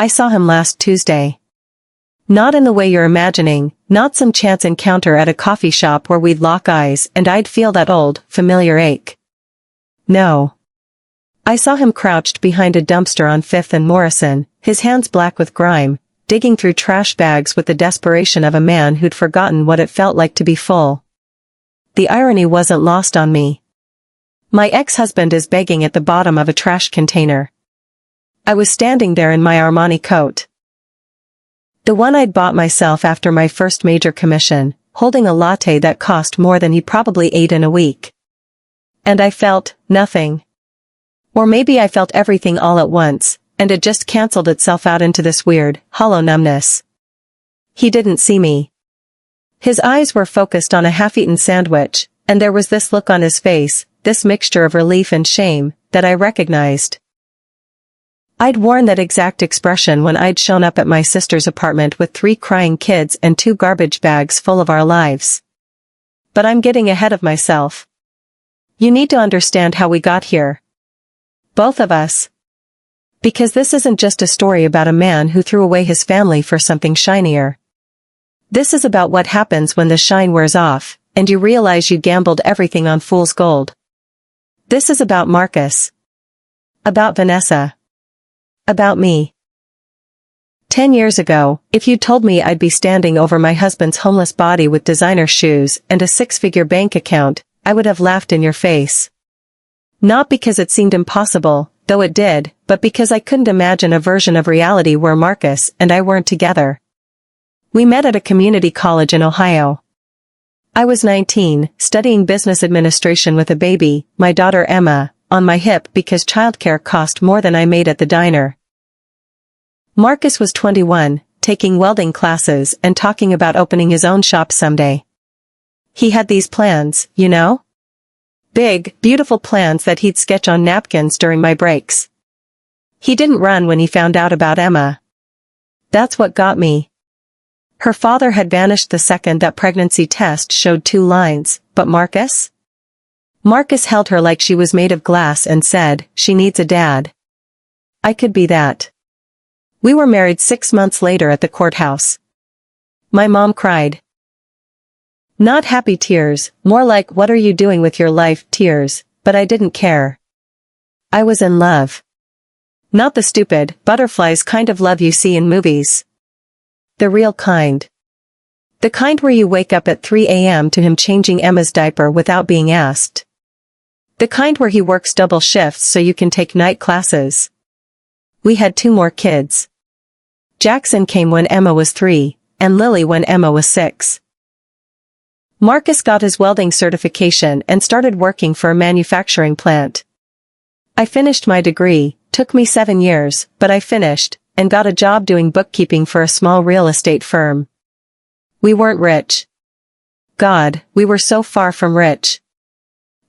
I saw him last Tuesday. Not in the way you're imagining, not some chance encounter at a coffee shop where we'd lock eyes and I'd feel that old, familiar ache. No. I saw him crouched behind a dumpster on 5th and Morrison, his hands black with grime, digging through trash bags with the desperation of a man who'd forgotten what it felt like to be full. The irony wasn't lost on me. My ex-husband is begging at the bottom of a trash container. I was standing there in my Armani coat. The one I'd bought myself after my first major commission, holding a latte that cost more than he probably ate in a week. And I felt nothing. Or maybe I felt everything all at once, and it just canceled itself out into this weird, hollow numbness. He didn't see me. His eyes were focused on a half-eaten sandwich, and there was this look on his face, this mixture of relief and shame, that I recognized. I'd worn that exact expression when I'd shown up at my sister's apartment with 3 crying kids and 2 garbage bags full of our lives. But I'm getting ahead of myself. You need to understand how we got here. Both of us. Because this isn't just a story about a man who threw away his family for something shinier. This is about what happens when the shine wears off, and you realize you gambled everything on fool's gold. This is about Marcus. About Vanessa. About me. 10 years ago, if you'd told me I'd be standing over my husband's homeless body with designer shoes and a 6-figure bank account, I would have laughed in your face. Not because it seemed impossible, though it did, but because I couldn't imagine a version of reality where Marcus and I weren't together. We met at a community college in Ohio. I was 19, studying business administration with a baby, my daughter Emma, on my hip because childcare cost more than I made at the diner. Marcus was 21, taking welding classes and talking about opening his own shop someday. He had these plans, you know? Big, beautiful plans that he'd sketch on napkins during my breaks. He didn't run when he found out about Emma. That's what got me. Her father had vanished the second that pregnancy test showed 2 lines, but Marcus? Marcus held her like she was made of glass and said, "She needs a dad." I could be that. We were married 6 months later at the courthouse. My mom cried. Not happy tears, more like "what are you doing with your life" tears, but I didn't care. I was in love. Not the stupid, butterflies kind of love you see in movies. The real kind. The kind where you wake up at 3 a.m. to him changing Emma's diaper without being asked. The kind where he works double shifts so you can take night classes. We had 2 more kids. Jackson came when Emma was 3, and Lily when Emma was 6. Marcus got his welding certification and started working for a manufacturing plant. I finished my degree, took me 7 years, but I finished, and got a job doing bookkeeping for a small real estate firm. We weren't rich. God, we were so far from rich.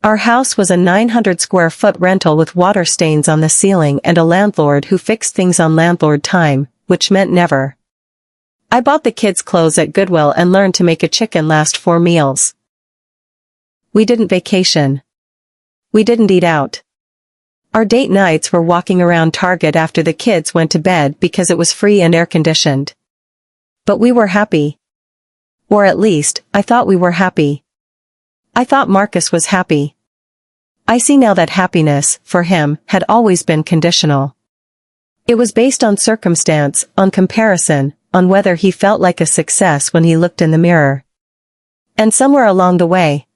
Our house was a 900 square foot rental with water stains on the ceiling and a landlord who fixed things on landlord time, which meant never. I bought the kids' clothes at Goodwill and learned to make a chicken last 4 meals. We didn't vacation. We didn't eat out. Our date nights were walking around Target after the kids went to bed because it was free and air-conditioned. But we were happy. Or at least, I thought we were happy. I thought Marcus was happy. I see now that happiness, for him, had always been conditional. It was based on circumstance, on comparison, on whether he felt like a success when he looked in the mirror. And somewhere along the way,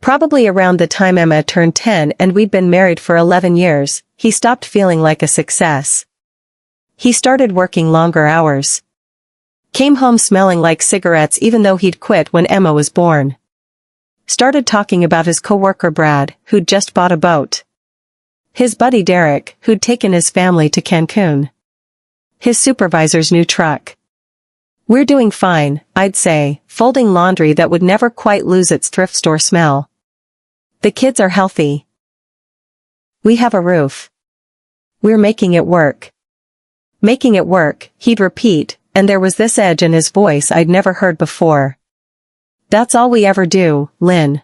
probably around the time Emma turned 10 and we'd been married for 11 years, he stopped feeling like a success. He started working longer hours. Came home smelling like cigarettes even though he'd quit when Emma was born. Started talking about his coworker Brad, who'd just bought a boat. His buddy Derek, who'd taken his family to Cancun. His supervisor's new truck. We're doing fine, I'd say, folding laundry that would never quite lose its thrift store smell. The kids are healthy. We have a roof. We're making it work. Making it work, he'd repeat, and there was this edge in his voice I'd never heard before. That's all we ever do, Lynn.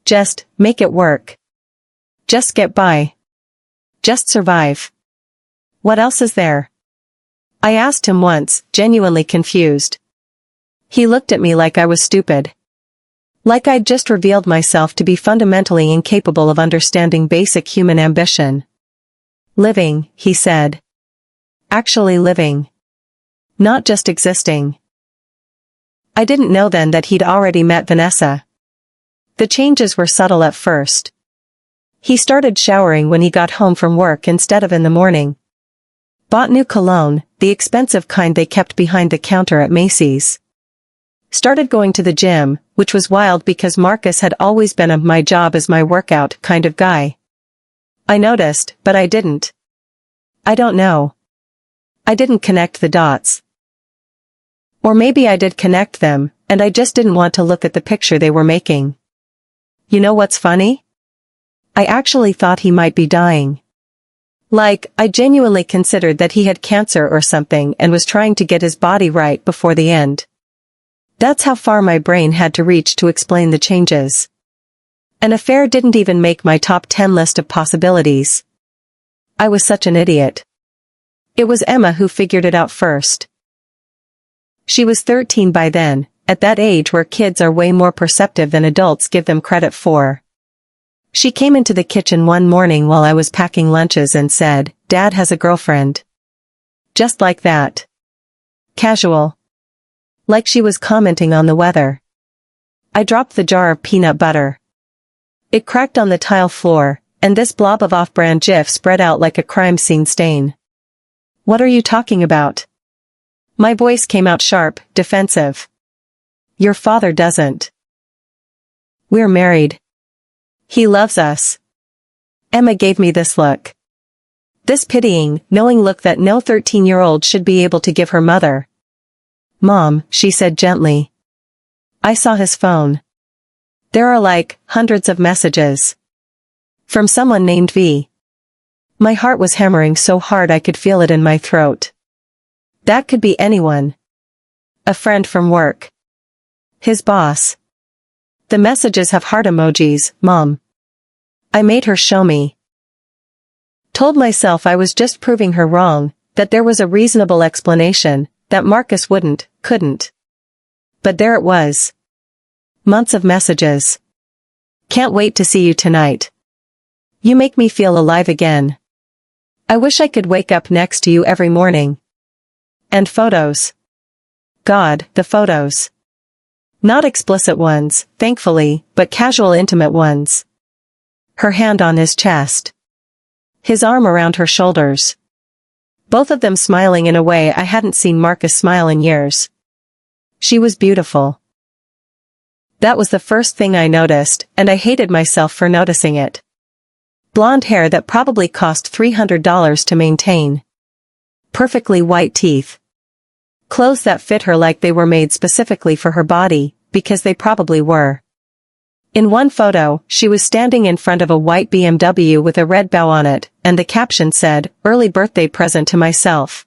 Just make it work. Just get by. Just survive. What else is there? I asked him once, genuinely confused. He looked at me like I was stupid. Like I'd just revealed myself to be fundamentally incapable of understanding basic human ambition. Living, he said. Actually living. Not just existing. I didn't know then that he'd already met Vanessa. The changes were subtle at first. He started showering when he got home from work instead of in the morning. Bought new cologne, the expensive kind they kept behind the counter at Macy's. Started going to the gym, which was wild because Marcus had always been a my job is my workout kind of guy. I noticed, but I didn't. I don't know. I didn't connect the dots. Or maybe I did connect them, and I just didn't want to look at the picture they were making. You know what's funny? I actually thought he might be dying. Like, I genuinely considered that he had cancer or something and was trying to get his body right before the end. That's how far my brain had to reach to explain the changes. An affair didn't even make my top 10 list of possibilities. I was such an idiot. It was Emma who figured it out first. She was 13 by then, at that age where kids are way more perceptive than adults give them credit for. She came into the kitchen one morning while I was packing lunches and said, "Dad has a girlfriend." Just like that. Casual. Like she was commenting on the weather. I dropped the jar of peanut butter. It cracked on the tile floor, and this blob of off-brand Jif spread out like a crime scene stain. "What are you talking about?" My voice came out sharp, defensive. "Your father doesn't. We're married. He loves us." Emma gave me this look. This pitying, knowing look that no 13-year-old should be able to give her mother. "Mom," she said gently. I saw his phone. There are like, hundreds of messages. From someone named V. My heart was hammering so hard I could feel it in my throat. That could be anyone. A friend from work. His boss. The messages have heart emojis, Mom. I made her show me. Told myself I was just proving her wrong, that there was a reasonable explanation, that Marcus couldn't. But there it was. Months of messages. "Can't wait to see you tonight. You make me feel alive again. I wish I could wake up next to you every morning." And photos. God, the photos. Not explicit ones, thankfully, but casual intimate ones. Her hand on his chest. His arm around her shoulders. Both of them smiling in a way I hadn't seen Marcus smile in years. She was beautiful. That was the first thing I noticed, and I hated myself for noticing it. Blonde hair that probably cost $300 to maintain. Perfectly white teeth. Clothes that fit her like they were made specifically for her body, because they probably were. In one photo, she was standing in front of a white BMW with a red bow on it, and the caption said, "Early birthday present to myself."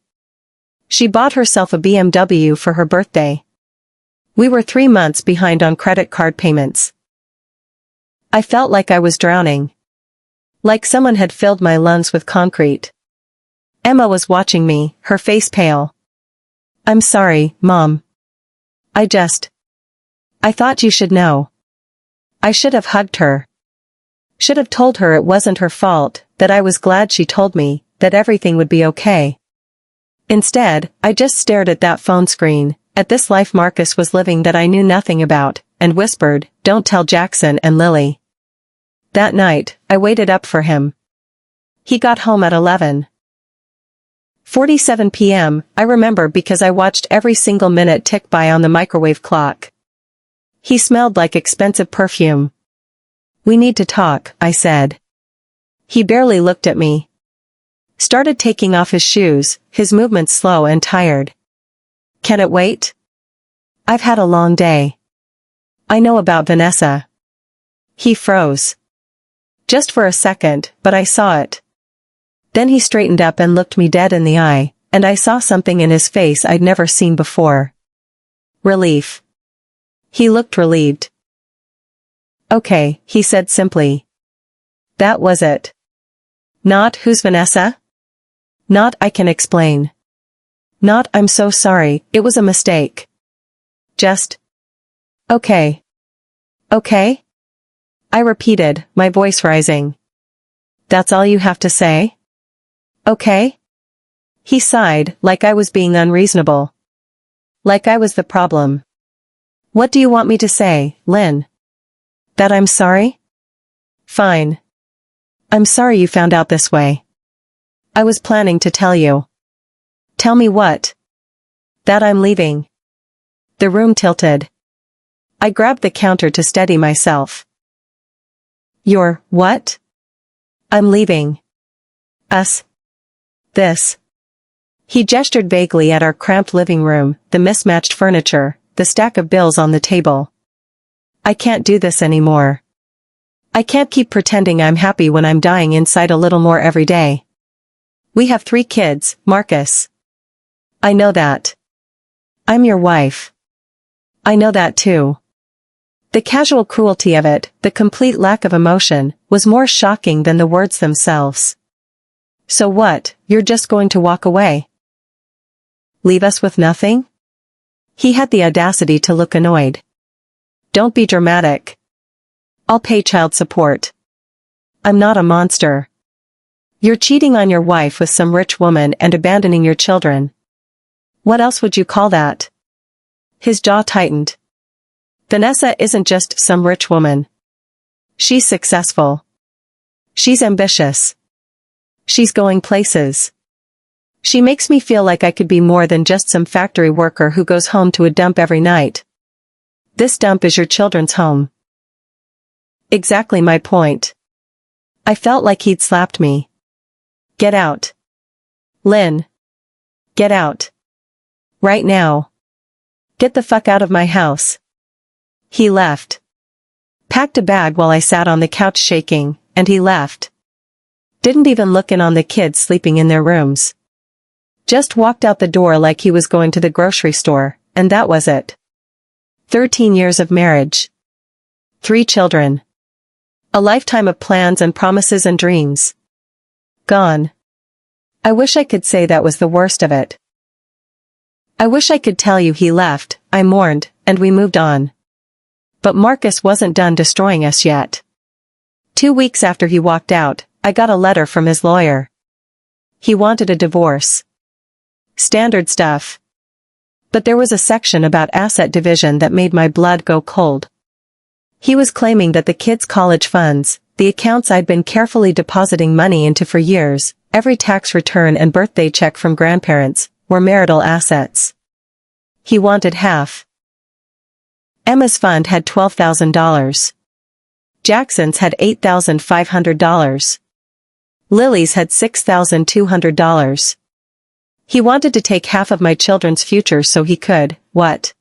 She bought herself a BMW for her birthday. We were 3 months behind on credit card payments. I felt like I was drowning. Like someone had filled my lungs with concrete. Emma was watching me, her face pale. "I'm sorry, Mom. I thought you should know." I should have hugged her. Should have told her it wasn't her fault, that I was glad she told me, that everything would be okay. Instead, I just stared at that phone screen, at this life Marcus was living that I knew nothing about, and whispered, "Don't tell Jackson and Lily." That night, I waited up for him. He got home at 11:47 p.m., I remember because I watched every single minute tick by on the microwave clock. He smelled like expensive perfume. "We need to talk," I said. He barely looked at me. Started taking off his shoes, his movements slow and tired. "Can it wait? I've had a long day. I know about Vanessa." He froze. Just for a second, but I saw it. Then he straightened up and looked me dead in the eye, and I saw something in his face I'd never seen before. Relief. He looked relieved. "Okay," he said simply. That was it. Not, "Who's Vanessa?" Not, "I can explain." Not, I'm so sorry, it was a mistake. Just, okay. Okay? I repeated, my voice rising. That's all you have to say? Okay? He sighed, like I was being unreasonable. Like I was the problem. What do you want me to say, Lynn? That I'm sorry? Fine. I'm sorry you found out this way. I was planning to tell you. Tell me what? That I'm leaving. The room tilted. I grabbed the counter to steady myself. You're, what? I'm leaving. Us. This. He gestured vaguely at our cramped living room, the mismatched furniture, the stack of bills on the table. I can't do this anymore. I can't keep pretending I'm happy when I'm dying inside a little more every day. We have 3 kids, Marcus. I know that. I'm your wife. I know that too. The casual cruelty of it, the complete lack of emotion, was more shocking than the words themselves. So what, you're just going to walk away? Leave us with nothing? He had the audacity to look annoyed. Don't be dramatic. I'll pay child support. I'm not a monster. You're cheating on your wife with some rich woman and abandoning your children. What else would you call that? His jaw tightened. Vanessa isn't just some rich woman. She's successful. She's ambitious. She's going places. She makes me feel like I could be more than just some factory worker who goes home to a dump every night. This dump is your children's home. Exactly my point. I felt like he'd slapped me. Get out. Lynn. Get out. Right now. Get the fuck out of my house. He left. Packed a bag while I sat on the couch shaking, and he left. Didn't even look in on the kids sleeping in their rooms. Just walked out the door like he was going to the grocery store, and that was it. 13 years of marriage. 3 children. A lifetime of plans and promises and dreams. Gone. I wish I could say that was the worst of it. I wish I could tell you he left, I mourned, and we moved on. But Marcus wasn't done destroying us yet. 2 weeks after he walked out, I got a letter from his lawyer. He wanted a divorce. Standard stuff. But there was a section about asset division that made my blood go cold. He was claiming that the kids' college funds, the accounts I'd been carefully depositing money into for years, every tax return and birthday check from grandparents, were marital assets. He wanted half. Emma's fund had $12,000. Jackson's had $8,500. Lily's had $6,200. He wanted to take half of my children's future so he could, what?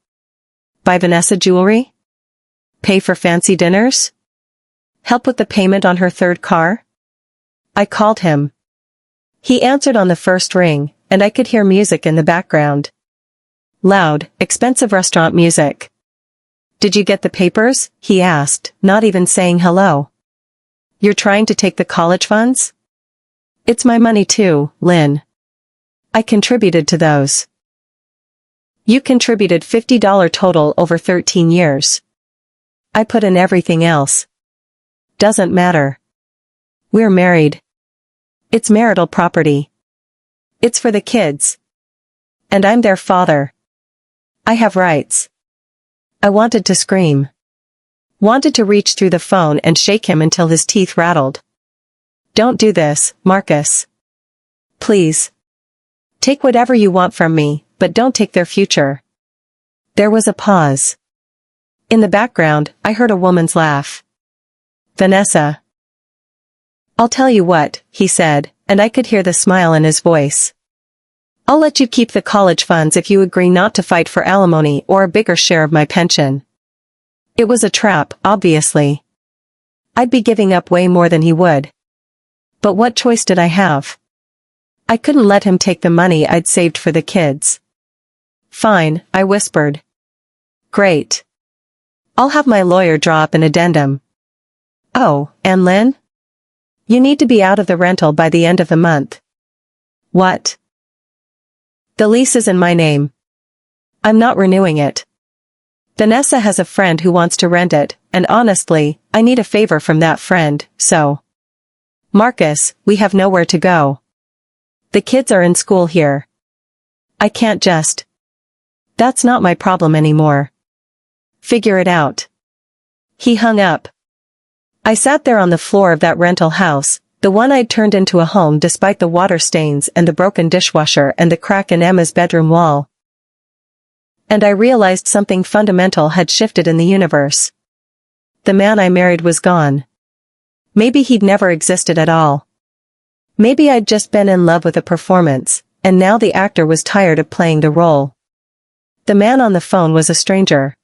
Buy Vanessa jewelry? Pay for fancy dinners? Help with the payment on her 3rd car? I called him. He answered on the first ring, and I could hear music in the background. Loud, expensive restaurant music. Did you get the papers? He asked, not even saying hello. You're trying to take the college funds? It's my money too, Lynn. I contributed to those. You contributed $50 total over 13 years. I put in everything else. Doesn't matter. We're married. It's marital property. It's for the kids. And I'm their father. I have rights. I wanted to scream. Wanted to reach through the phone and shake him until his teeth rattled. Don't do this, Marcus. Please. Take whatever you want from me, but don't take their future. There was a pause. In the background, I heard a woman's laugh. Vanessa. I'll tell you what, he said, and I could hear the smile in his voice. I'll let you keep the college funds if you agree not to fight for alimony or a bigger share of my pension. It was a trap, obviously. I'd be giving up way more than he would. But what choice did I have? I couldn't let him take the money I'd saved for the kids. Fine, I whispered. Great. I'll have my lawyer draw up an addendum. Oh, and Lynn? You need to be out of the rental by the end of the month. What? The lease is in my name. I'm not renewing it. Vanessa has a friend who wants to rent it, and honestly, I need a favor from that friend, so. Marcus, we have nowhere to go. The kids are in school here. I can't just. That's not my problem anymore. Figure it out. He hung up. I sat there on the floor of that rental house, the one I'd turned into a home despite the water stains and the broken dishwasher and the crack in Emma's bedroom wall. And I realized something fundamental had shifted in the universe. The man I married was gone. Maybe he'd never existed at all. Maybe I'd just been in love with a performance, and now the actor was tired of playing the role. The man on the phone was a stranger.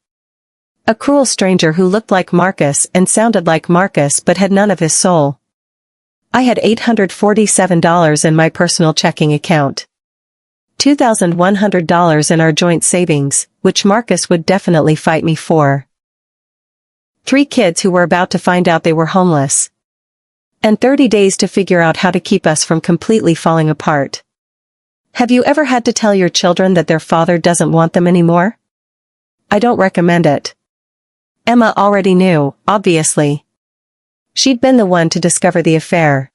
A cruel stranger who looked like Marcus and sounded like Marcus but had none of his soul. I had $847 in my personal checking account. $2,100 in our joint savings, which Marcus would definitely fight me for. 3 kids who were about to find out they were homeless. And 30 days to figure out how to keep us from completely falling apart. Have you ever had to tell your children that their father doesn't want them anymore? I don't recommend it. Emma already knew, obviously. She'd been the one to discover the affair.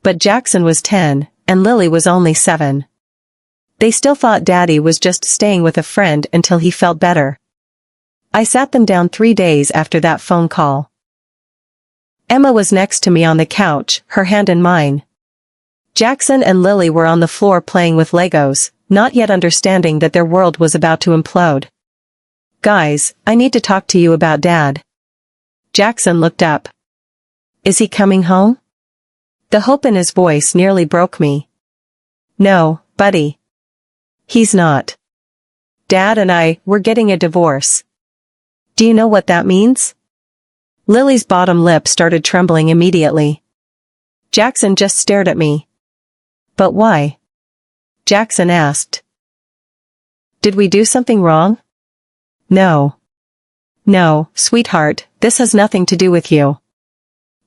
But Jackson was 10, and Lily was only 7. They still thought Daddy was just staying with a friend until he felt better. I sat them down 3 days after that phone call. Emma was next to me on the couch, her hand in mine. Jackson and Lily were on the floor playing with Legos, not yet understanding that their world was about to implode. Guys, I need to talk to you about Dad. Jackson looked up. Is he coming home? The hope in his voice nearly broke me. No, buddy. He's not. Dad and we're getting a divorce. Do you know what that means? Lily's bottom lip started trembling immediately. Jackson just stared at me. But why? Jackson asked. Did we do something wrong? No. No, sweetheart, this has nothing to do with you.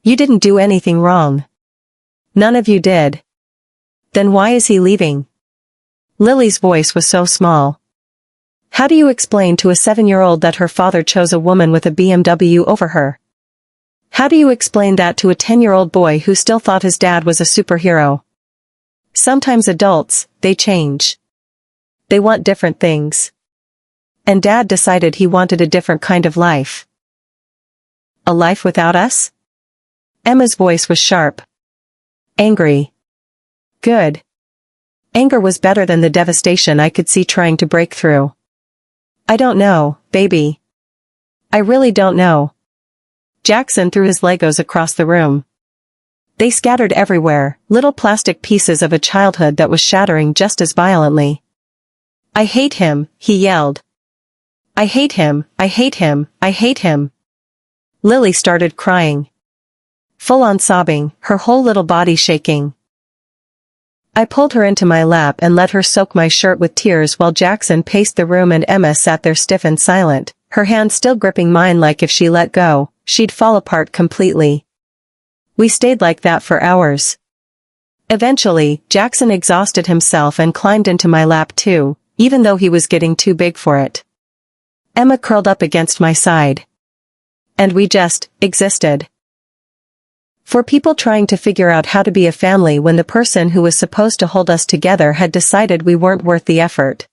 You didn't do anything wrong. None of you did. Then why is he leaving? Lily's voice was so small. How do you explain to a 7-year-old that her father chose a woman with a BMW over her? How do you explain that to a 10-year-old boy who still thought his dad was a superhero? Sometimes adults, they change. They want different things. And Dad decided he wanted a different kind of life. A life without us? Emma's voice was sharp. Angry. Good. Anger was better than the devastation I could see trying to break through. I don't know, baby. I really don't know. Jackson threw his Legos across the room. They scattered everywhere, little plastic pieces of a childhood that was shattering just as violently. I hate him, he yelled. I hate him, I hate him, I hate him. Lily started crying. Full-on sobbing, her whole little body shaking. I pulled her into my lap and let her soak my shirt with tears while Jackson paced the room and Emma sat there stiff and silent, her hand still gripping mine like if she let go, she'd fall apart completely. We stayed like that for hours. Eventually, Jackson exhausted himself and climbed into my lap too, even though he was getting too big for it. Emma curled up against my side. And we just existed. For people trying to figure out how to be a family when the person who was supposed to hold us together had decided we weren't worth the effort.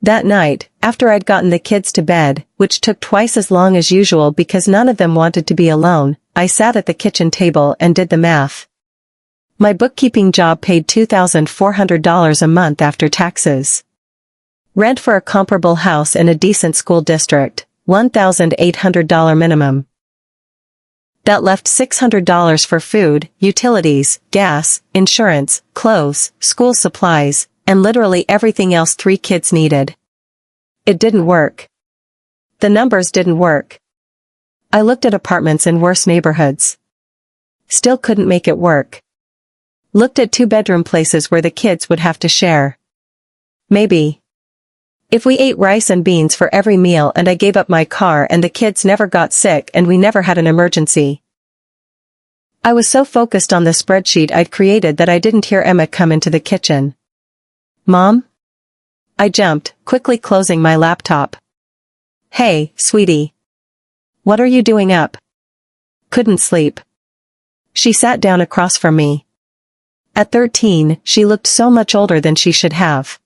That night, after I'd gotten the kids to bed, which took twice as long as usual because none of them wanted to be alone, I sat at the kitchen table and did the math. My bookkeeping job paid $2,400 a month after taxes. Rent for a comparable house in a decent school district, $1,800 minimum. That left $600 for food, utilities, gas, insurance, clothes, school supplies, and literally everything else 3 kids needed. It didn't work. The numbers didn't work. I looked at apartments in worse neighborhoods. Still couldn't make it work. Looked at 2-bedroom places where the kids would have to share. Maybe. If we ate rice and beans for every meal and I gave up my car and the kids never got sick and we never had an emergency. I was so focused on the spreadsheet I'd created that I didn't hear Emma come into the kitchen. Mom? I jumped, quickly closing my laptop. Hey, sweetie. What are you doing up? Couldn't sleep. She sat down across from me. At 13, she looked so much older than she should have.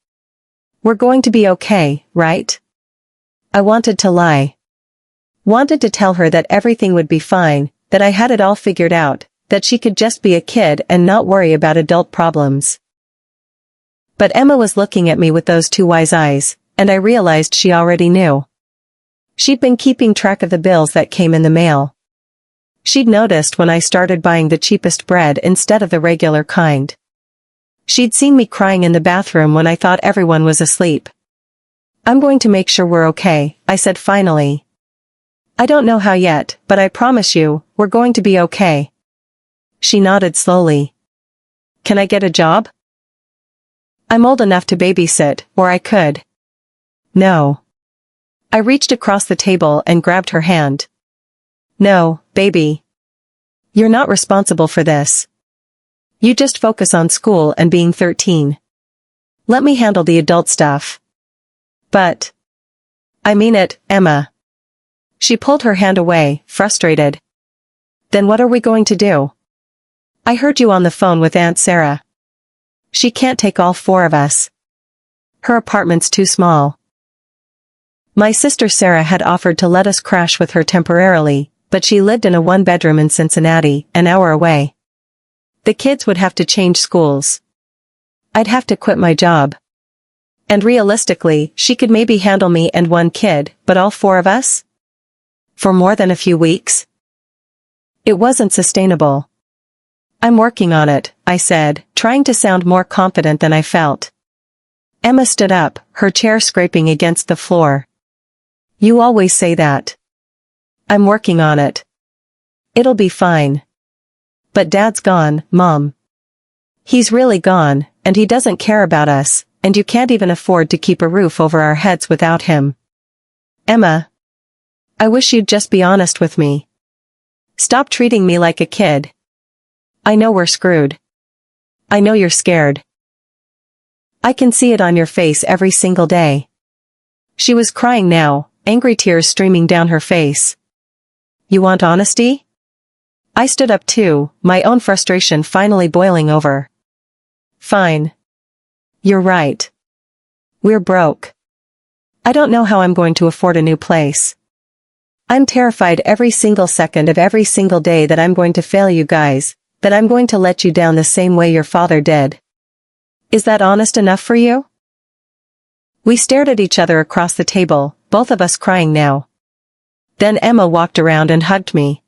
We're going to be okay, right? I wanted to lie. Wanted to tell her that everything would be fine, that I had it all figured out, that she could just be a kid and not worry about adult problems. But Emma was looking at me with those two wise eyes, and I realized she already knew. She'd been keeping track of the bills that came in the mail. She'd noticed when I started buying the cheapest bread instead of the regular kind. She'd seen me crying in the bathroom when I thought everyone was asleep. I'm going to make sure we're okay, I said finally. I don't know how yet, but I promise you, we're going to be okay. She nodded slowly. Can I get a job? I'm old enough to babysit, or I could. No. I reached across the table and grabbed her hand. No, baby. You're not responsible for this. You just focus on school and being 13. Let me handle the adult stuff. But. I mean it, Emma. She pulled her hand away, frustrated. Then what are we going to do? I heard you on the phone with Aunt Sarah. She can't take all four of us. Her apartment's too small. My sister Sarah had offered to let us crash with her temporarily, but she lived in a one-bedroom in Cincinnati, an hour away. The kids would have to change schools. I'd have to quit my job. And realistically, she could maybe handle me and one kid, but all four of us? For more than a few weeks? It wasn't sustainable. I'm working on it, I said, trying to sound more confident than I felt. Emma stood up, her chair scraping against the floor. You always say that. I'm working on it. It'll be fine. But Dad's gone, Mom. He's really gone, and he doesn't care about us, and you can't even afford to keep a roof over our heads without him. Emma. I wish you'd just be honest with me. Stop treating me like a kid. I know we're screwed. I know you're scared. I can see it on your face every single day. She was crying now, angry tears streaming down her face. You want honesty? I stood up too, my own frustration finally boiling over. Fine. You're right. We're broke. I don't know how I'm going to afford a new place. I'm terrified every single second of every single day that I'm going to fail you guys, that I'm going to let you down the same way your father did. Is that honest enough for you? We stared at each other across the table, both of us crying now. Then Emma walked around and hugged me.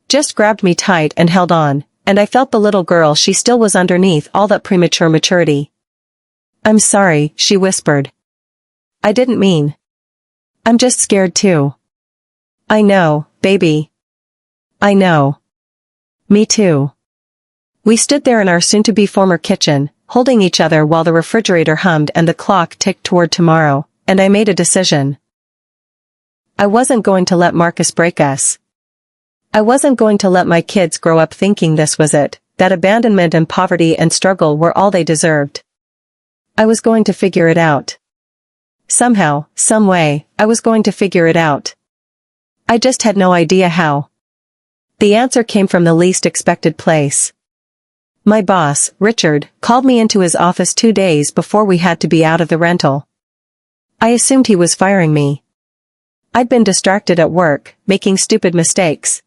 Just grabbed me tight and held on, and I felt the little girl she still was underneath all that premature maturity. I'm sorry, she whispered. I didn't mean. I'm just scared too. I know, baby. I know. Me too. We stood there in our soon-to-be former kitchen, holding each other while the refrigerator hummed and the clock ticked toward tomorrow, and I made a decision. I wasn't going to let Marcus break us. I wasn't going to let my kids grow up thinking this was it, that abandonment and poverty and struggle were all they deserved. I was going to figure it out. Somehow, some way, I was going to figure it out. I just had no idea how. The answer came from the least expected place. My boss, Richard, called me into his office 2 days before we had to be out of the rental. I assumed he was firing me. I'd been distracted at work, making stupid mistakes.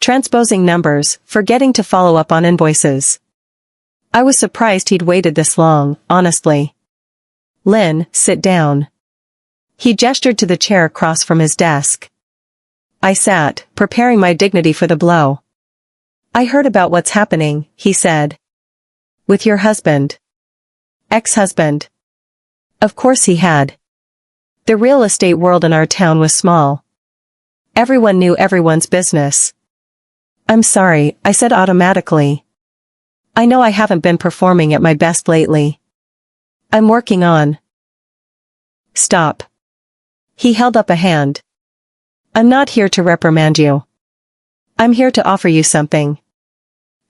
Transposing numbers, forgetting to follow up on invoices. I was surprised he'd waited this long, honestly. Lynn, sit down. He gestured to the chair across from his desk. I sat, preparing my dignity for the blow. I heard about what's happening, he said. With your husband. Ex-husband. Of course he had. The real estate world in our town was small. Everyone knew everyone's business. I'm sorry, I said automatically. I know I haven't been performing at my best lately. I'm working on. Stop. He held up a hand. I'm not here to reprimand you. I'm here to offer you something.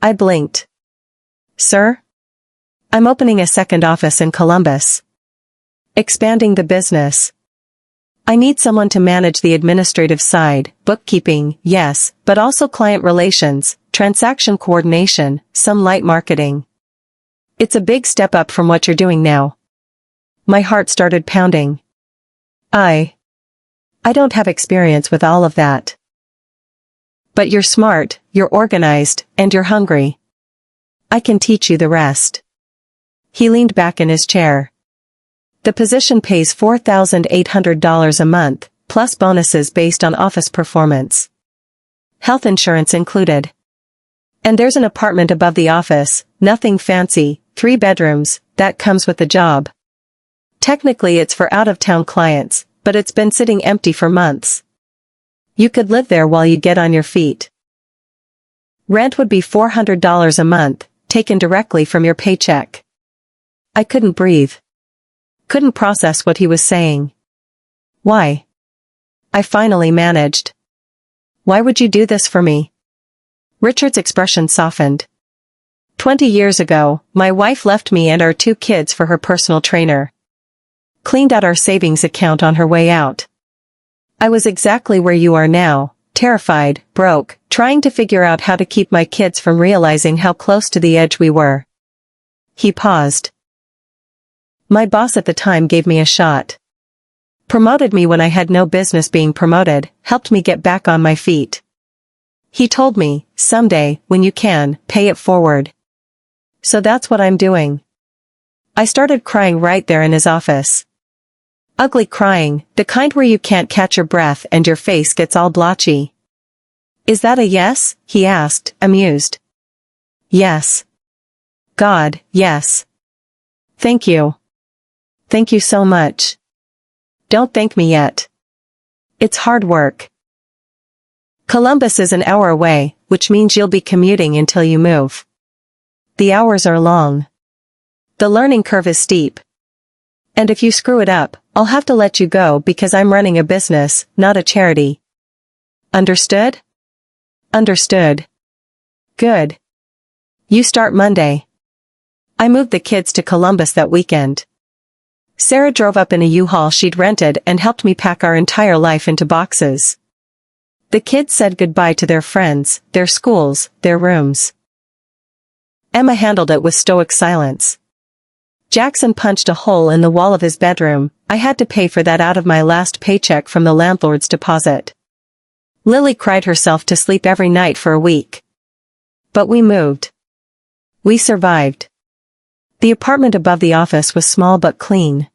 I blinked. Sir? I'm opening a second office in Columbus. Expanding the business. I need someone to manage the administrative side, bookkeeping, yes, but also client relations, transaction coordination, some light marketing. It's a big step up from what you're doing now. My heart started pounding. I don't have experience with all of that. But you're smart, you're organized, and you're hungry. I can teach you the rest. He leaned back in his chair. The position pays $4,800 a month, plus bonuses based on office performance. Health insurance included. And there's an apartment above the office, nothing fancy, 3 bedrooms, that comes with the job. Technically it's for out-of-town clients, but it's been sitting empty for months. You could live there while you get on your feet. Rent would be $400 a month, taken directly from your paycheck. I couldn't breathe. Couldn't process what he was saying. Why? I finally managed. Why would you do this for me? Richard's expression softened. 20 years ago, my wife left me and our 2 kids for her personal trainer. Cleaned out our savings account on her way out. I was exactly where you are now, terrified, broke, trying to figure out how to keep my kids from realizing how close to the edge we were. He paused. My boss at the time gave me a shot. Promoted me when I had no business being promoted, helped me get back on my feet. He told me, someday, when you can, pay it forward. So that's what I'm doing. I started crying right there in his office. Ugly crying, the kind where you can't catch your breath and your face gets all blotchy. Is that a yes? He asked, amused. Yes. God, yes. Thank you. Thank you so much. Don't thank me yet. It's hard work. Columbus is an hour away, which means you'll be commuting until you move. The hours are long. The learning curve is steep. And if you screw it up, I'll have to let you go because I'm running a business, not a charity. Understood? Understood. Good. You start Monday. I moved the kids to Columbus that weekend. Sarah drove up in a U-Haul she'd rented and helped me pack our entire life into boxes. The kids said goodbye to their friends, their schools, their rooms. Emma handled it with stoic silence. Jackson punched a hole in the wall of his bedroom. I had to pay for that out of my last paycheck from the landlord's deposit. Lily cried herself to sleep every night for a week. But we moved. We survived. The apartment above the office was small but clean.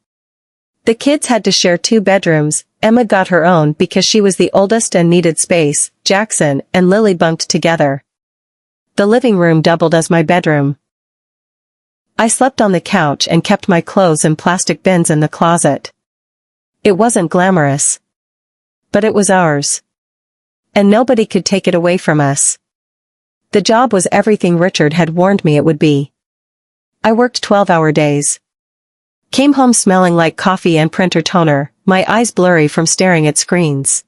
The kids had to share 2 bedrooms. Emma got her own because she was the oldest and needed space. Jackson and Lily bunked together. The living room doubled as my bedroom. I slept on the couch and kept my clothes in plastic bins in the closet. It wasn't glamorous. But it was ours. And nobody could take it away from us. The job was everything Richard had warned me it would be. I worked 12-hour days. Came home smelling like coffee and printer toner, my eyes blurry from staring at screens.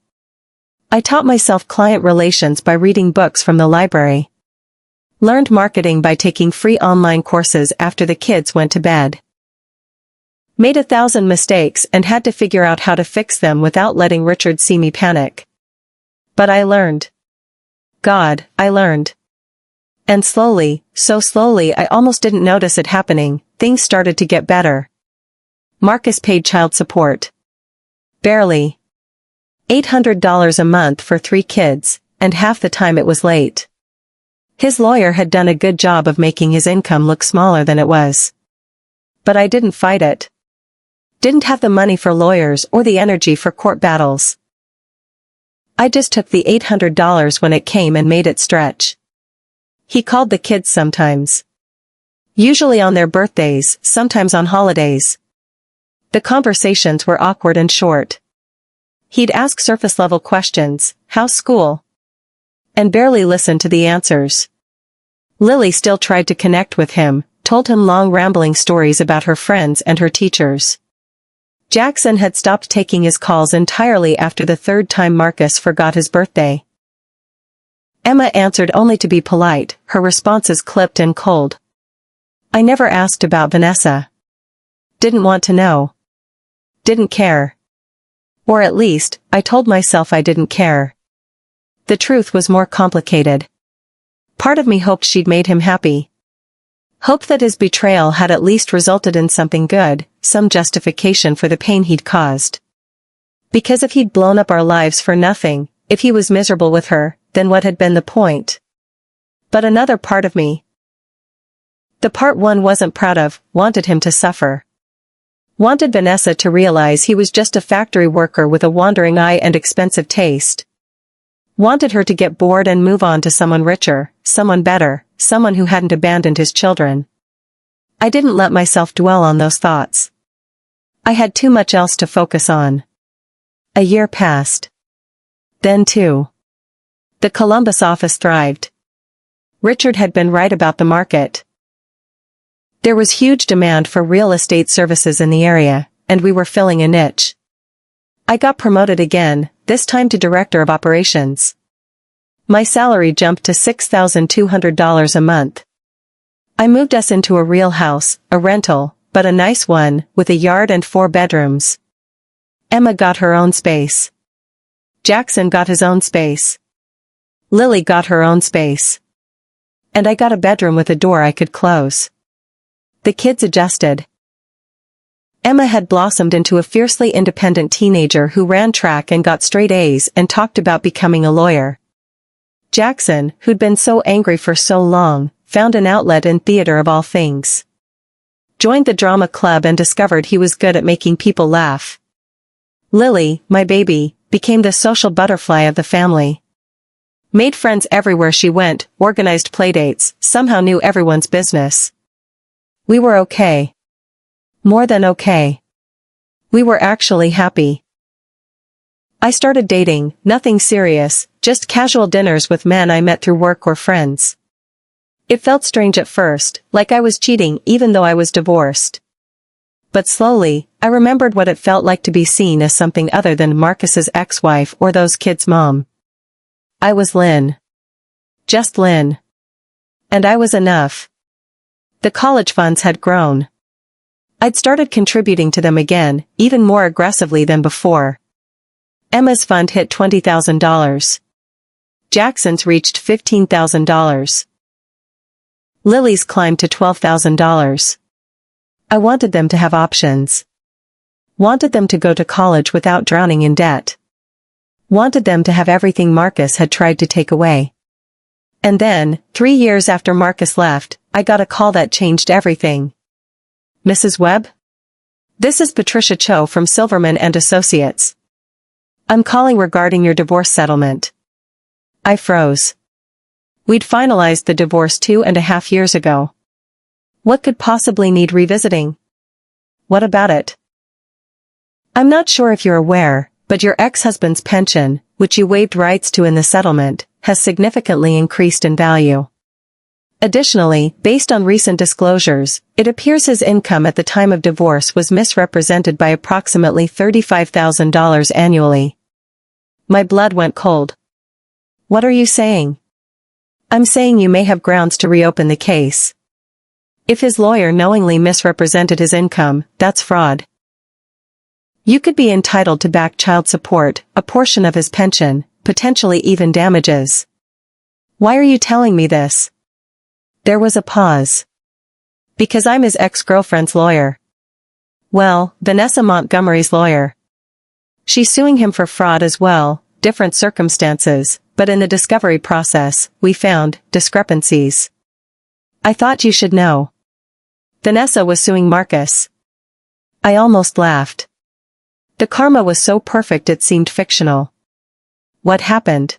I taught myself client relations by reading books from the library. Learned marketing by taking free online courses after the kids went to bed. Made 1,000 mistakes and had to figure out how to fix them without letting Richard see me panic. But I learned. God, I learned. And slowly, so slowly I almost didn't notice it happening, things started to get better. Marcus paid child support. Barely. $800 a month for 3 kids, and half the time it was late. His lawyer had done a good job of making his income look smaller than it was. But I didn't fight it. Didn't have the money for lawyers or the energy for court battles. I just took the $800 when it came and made it stretch. He called the kids sometimes. Usually on their birthdays, sometimes on holidays. The conversations were awkward and short. He'd ask surface-level questions, how's school? And barely listen to the answers. Lily still tried to connect with him, told him long rambling stories about her friends and her teachers. Jackson had stopped taking his calls entirely after the 3rd time Marcus forgot his birthday. Emma answered only to be polite, her responses clipped and cold. I never asked about Vanessa. Didn't want to know. Didn't care. Or at least, I told myself I didn't care. The truth was more complicated. Part of me hoped she'd made him happy. Hoped that his betrayal had at least resulted in something good, some justification for the pain he'd caused. Because if he'd blown up our lives for nothing, if he was miserable with her, then what had been the point? But another part of me, the part one wasn't proud of, wanted him to suffer. Wanted Vanessa to realize he was just a factory worker with a wandering eye and expensive taste. Wanted her to get bored and move on to someone richer, someone better, someone who hadn't abandoned his children. I didn't let myself dwell on those thoughts. I had too much else to focus on. A year passed. Then too. The Columbus office thrived. Richard had been right about the market. There was huge demand for real estate services in the area, and we were filling a niche. I got promoted again, this time to Director of Operations. My salary jumped to $6,200 a month. I moved us into a real house, a rental, but a nice one, with a yard and 4 bedrooms. Emma got her own space. Jackson got his own space. Lily got her own space. And I got a bedroom with a door I could close. The kids adjusted. Emma had blossomed into a fiercely independent teenager who ran track and got straight A's and talked about becoming a lawyer. Jackson, who'd been so angry for so long, found an outlet in theater of all things. Joined the drama club and discovered he was good at making people laugh. Lily, my baby, became the social butterfly of the family. Made friends everywhere she went, organized playdates, somehow knew everyone's business. We were okay. More than okay. We were actually happy. I started dating, nothing serious, just casual dinners with men I met through work or friends. It felt strange at first, like I was cheating even though I was divorced. But slowly, I remembered what it felt like to be seen as something other than Marcus's ex-wife or those kids' mom. I was Lynn. Just Lynn. And I was enough. The college funds had grown. I'd started contributing to them again, even more aggressively than before. Emma's fund hit $20,000. Jackson's reached $15,000. Lily's climbed to $12,000. I wanted them to have options. Wanted them to go to college without drowning in debt. Wanted them to have everything Marcus had tried to take away. And then, 3 years after Marcus left, I got a call that changed everything. Mrs. Webb? This is Patricia Cho from Silverman and Associates. I'm calling regarding your divorce settlement. I froze. We'd finalized the divorce 2.5 years ago. What could possibly need revisiting? What about it? I'm not sure if you're aware, but your ex-husband's pension, which you waived rights to in the settlement, has significantly increased in value. Additionally, based on recent disclosures, it appears his income at the time of divorce was misrepresented by approximately $35,000 annually. My blood went cold. What are you saying? I'm saying you may have grounds to reopen the case. If his lawyer knowingly misrepresented his income, that's fraud. You could be entitled to back child support, a portion of his pension, potentially even damages. Why are you telling me this? There was a pause. Because I'm his ex-girlfriend's lawyer. Well, Vanessa Montgomery's lawyer. She's suing him for fraud as well, different circumstances, but in the discovery process, we found discrepancies. I thought you should know. Vanessa was suing Marcus. I almost laughed. The karma was so perfect it seemed fictional. What happened?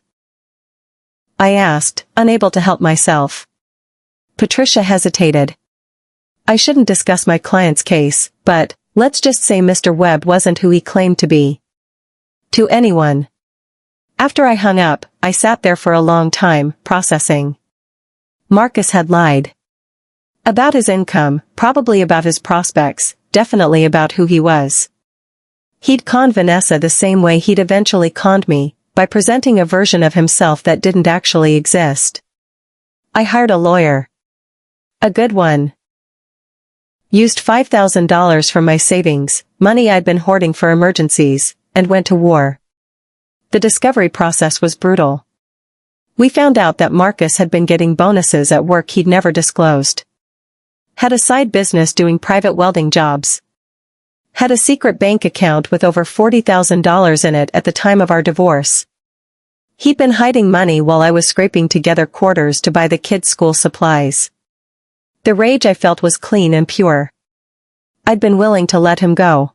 I asked, unable to help myself. Patricia hesitated. I shouldn't discuss my client's case, but, let's just say Mr. Webb wasn't who he claimed to be. To anyone. After I hung up, I sat there for a long time, processing. Marcus had lied. About his income, probably about his prospects, definitely about who he was. He'd conned Vanessa the same way he'd eventually conned me, by presenting a version of himself that didn't actually exist. I hired a lawyer. A good one. Used $5,000 from my savings, money I'd been hoarding for emergencies, and went to war. The discovery process was brutal. We found out that Marcus had been getting bonuses at work he'd never disclosed. Had a side business doing private welding jobs. Had a secret bank account with over $40,000 in it at the time of our divorce. He'd been hiding money while I was scraping together quarters to buy the kids' school supplies. The rage I felt was clean and pure. I'd been willing to let him go.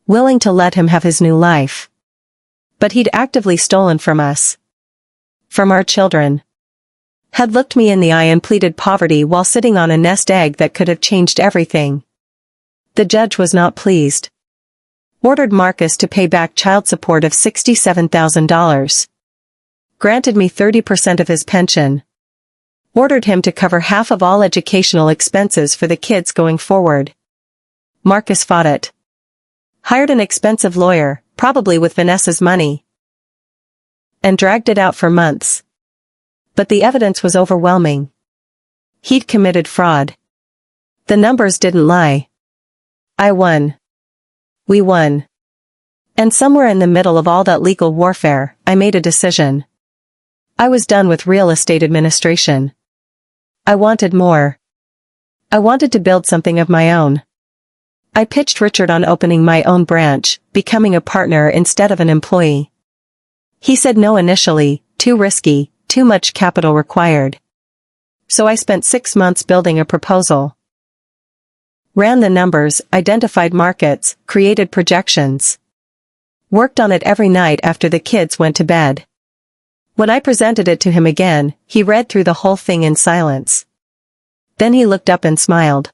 Willing to let him have his new life. But he'd actively stolen from us. From our children. Had looked me in the eye and pleaded poverty while sitting on a nest egg that could have changed everything. The judge was not pleased. Ordered Marcus to pay back child support of $67,000. Granted me 30% of his pension. Ordered him to cover half of all educational expenses for the kids going forward. Marcus fought it. Hired an expensive lawyer, probably with Vanessa's money. And dragged it out for months. But the evidence was overwhelming. He'd committed fraud. The numbers didn't lie. I won. We won. And somewhere in the middle of all that legal warfare, I made a decision. I was done with real estate administration. I wanted more. I wanted to build something of my own. I pitched Richard on opening my own branch, becoming a partner instead of an employee. He said no initially, too risky, too much capital required. So I spent 6 months building a proposal. Ran the numbers, identified markets, created projections. Worked on it every night after the kids went to bed. When I presented it to him again, he read through the whole thing in silence. Then he looked up and smiled.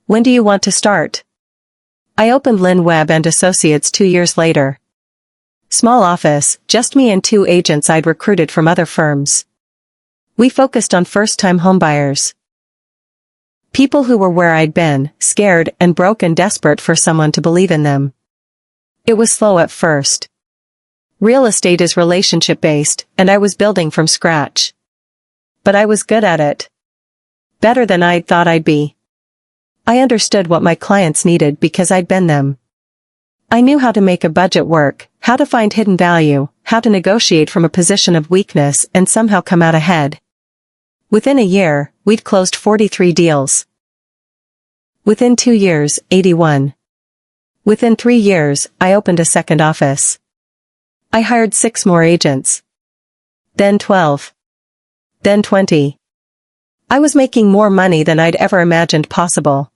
When do you want to start? I opened Lynn Webb and Associates 2 years later. Small office, just me and 2 agents I'd recruited from other firms. We focused on first-time homebuyers. People who were where I'd been, scared and broke and desperate for someone to believe in them. It was slow at first. Real estate is relationship-based, and I was building from scratch. But I was good at it. Better than I'd thought I'd be. I understood what my clients needed because I'd been them. I knew how to make a budget work, how to find hidden value, how to negotiate from a position of weakness and somehow come out ahead. Within a year, we'd closed 43 deals. Within 2 years, 81. Within 3 years, I opened a second office. I hired 6 more agents. Then 12. Then 20. I was making more money than I'd ever imagined possible.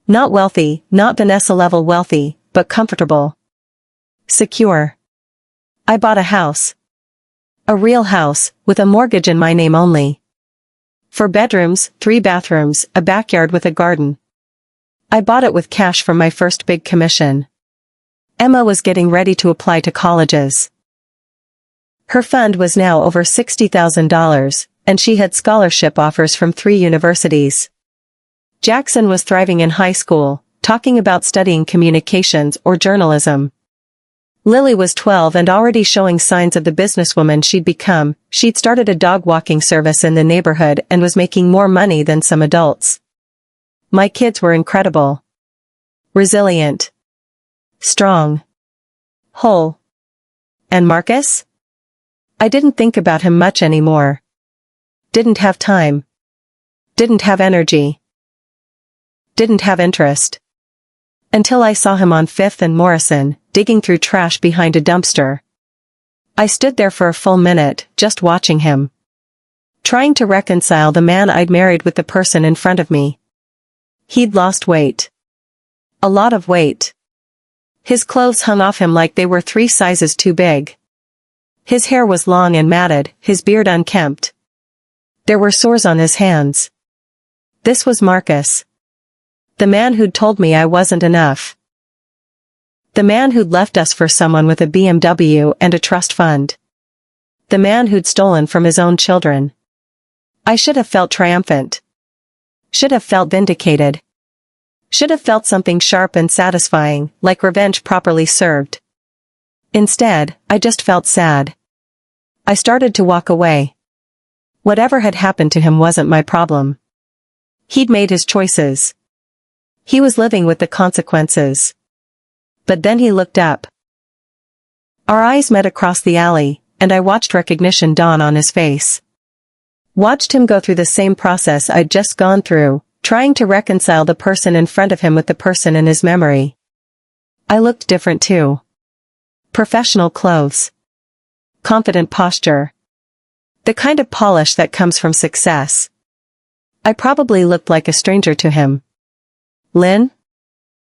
Not wealthy, not Vanessa level wealthy, but comfortable. Secure. I bought a house. A real house, with a mortgage in my name only. 4 bedrooms, 3 bathrooms, a backyard with a garden. I bought it with cash from my first big commission. Emma was getting ready to apply to colleges. Her fund was now over $60,000, and she had scholarship offers from 3 universities. Jackson was thriving in high school, talking about studying communications or journalism. Lily was 12 and already showing signs of the businesswoman she'd become. She'd started a dog walking service in the neighborhood and was making more money than some adults. My kids were incredible. Resilient. Strong. Whole. And Marcus? I didn't think about him much anymore. Didn't have time. Didn't have energy. Didn't have interest. Until I saw him on 5th and Morrison, digging through trash behind a dumpster. I stood there for a full minute, just watching him. Trying to reconcile the man I'd married with the person in front of me. He'd lost weight. A lot of weight. His clothes hung off him like they were 3 sizes too big. His hair was long and matted, his beard unkempt. There were sores on his hands. This was Marcus. The man who'd told me I wasn't enough. The man who'd left us for someone with a BMW and a trust fund. The man who'd stolen from his own children. I should have felt triumphant. Should have felt vindicated. Should have felt something sharp and satisfying, like revenge properly served. Instead, I just felt sad. I started to walk away. Whatever had happened to him wasn't my problem. He'd made his choices. He was living with the consequences. But then he looked up. Our eyes met across the alley, and I watched recognition dawn on his face. Watched him go through the same process I'd just gone through, trying to reconcile the person in front of him with the person in his memory. I looked different too. Professional clothes. Confident posture. The kind of polish that comes from success. I probably looked like a stranger to him. Lynn?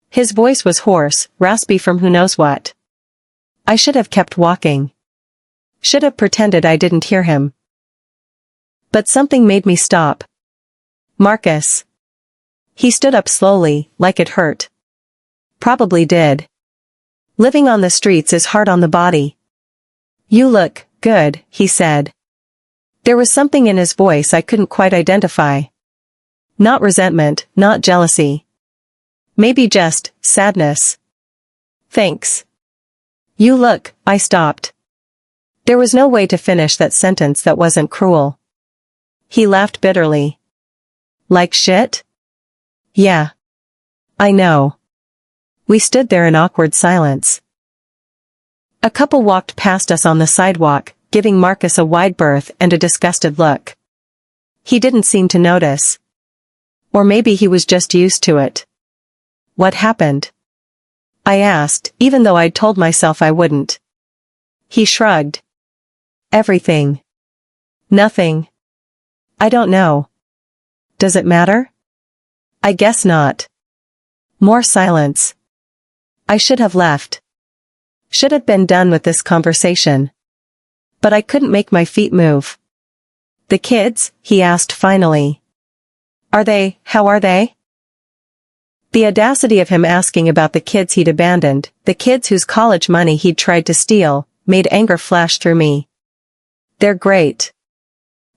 His voice was hoarse, raspy from who knows what. I should have kept walking. Should have pretended I didn't hear him. But something made me stop. Marcus. He stood up slowly, like it hurt. Probably did. Living on the streets is hard on the body. You look good, he said. There was something in his voice I couldn't quite identify. Not resentment, not jealousy. Maybe just sadness. Thanks. You look, I stopped. There was no way to finish that sentence that wasn't cruel. He laughed bitterly. Like shit? Yeah. I know. We stood there in awkward silence. A couple walked past us on the sidewalk, giving Marcus a wide berth and a disgusted look. He didn't seem to notice. Or maybe he was just used to it. What happened? I asked, even though I'd told myself I wouldn't. He shrugged. Everything. Nothing. I don't know. Does it matter? I guess not. More silence. I should have left. Should have been done with this conversation. But I couldn't make my feet move. The kids? He asked finally. How are they? The audacity of him asking about the kids he'd abandoned, the kids whose college money he'd tried to steal, made anger flash through me. They're great.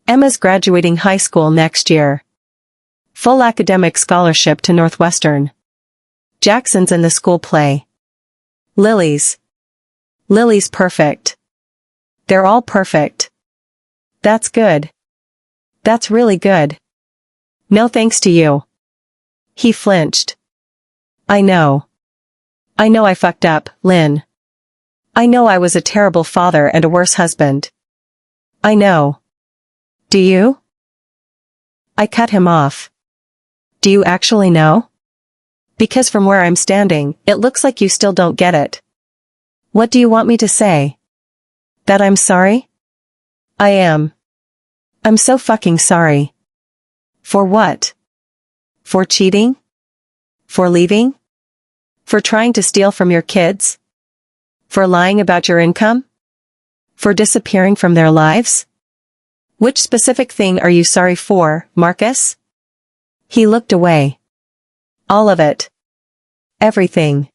Emma's graduating high school next year. Full academic scholarship to Northwestern. Jackson's in the school play. Lily's perfect. They're all perfect. That's good. That's really good. No thanks to you. He flinched. I know I fucked up, Lynn. I know I was a terrible father and a worse husband. I know. Do you? I cut him off. Do you actually know? Because from where I'm standing, it looks like you still don't get it. What do you want me to say? That I'm sorry? I am. I'm so fucking sorry. For what? For cheating? For leaving? For trying to steal from your kids? For lying about your income? For disappearing from their lives? Which specific thing are you sorry for, Marcus? He looked away. All of it. Everything.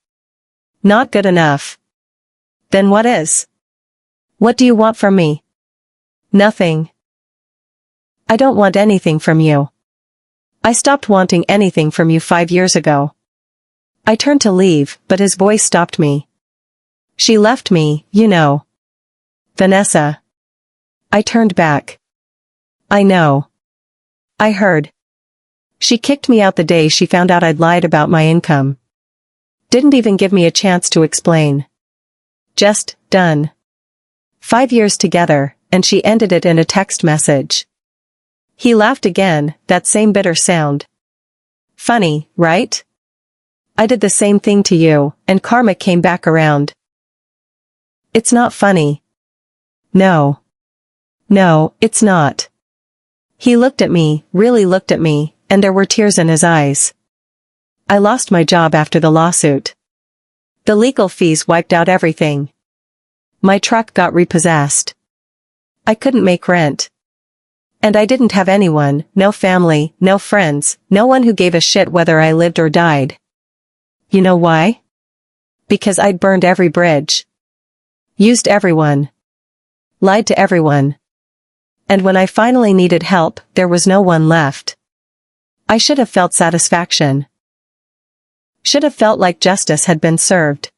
Not good enough. Then what is? What do you want from me? Nothing. I don't want anything from you. I stopped wanting anything from you 5 years ago. I turned to leave, but his voice stopped me. She left me, you know. Vanessa. I turned back. I know. I heard. She kicked me out the day she found out I'd lied about my income. Didn't even give me a chance to explain. Just, done. 5 years together, and she ended it in a text message. He laughed again, that same bitter sound. Funny, right? I did the same thing to you, and karma came back around. It's not funny. No. No, it's not. He looked at me, really looked at me, and there were tears in his eyes. I lost my job after the lawsuit. The legal fees wiped out everything. My truck got repossessed. I couldn't make rent. And I didn't have anyone, no family, no friends, no one who gave a shit whether I lived or died. You know why? Because I'd burned every bridge. Used everyone. Lied to everyone. And when I finally needed help, there was no one left. I should have felt satisfaction. Should have felt like justice had been served.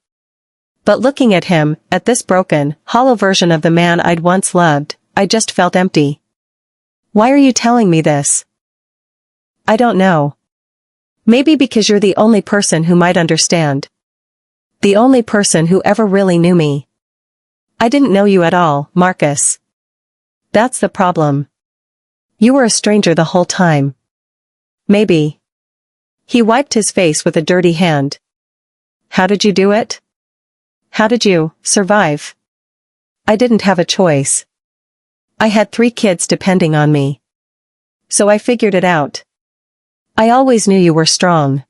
But looking at him, at this broken, hollow version of the man I'd once loved, I just felt empty. Why are you telling me this? I don't know. Maybe because you're the only person who might understand. The only person who ever really knew me. I didn't know you at all, Marcus. That's the problem. You were a stranger the whole time. Maybe. He wiped his face with a dirty hand. How did you do it? How did you survive? I didn't have a choice. I had 3 kids depending on me. So I figured it out. I always knew you were strong.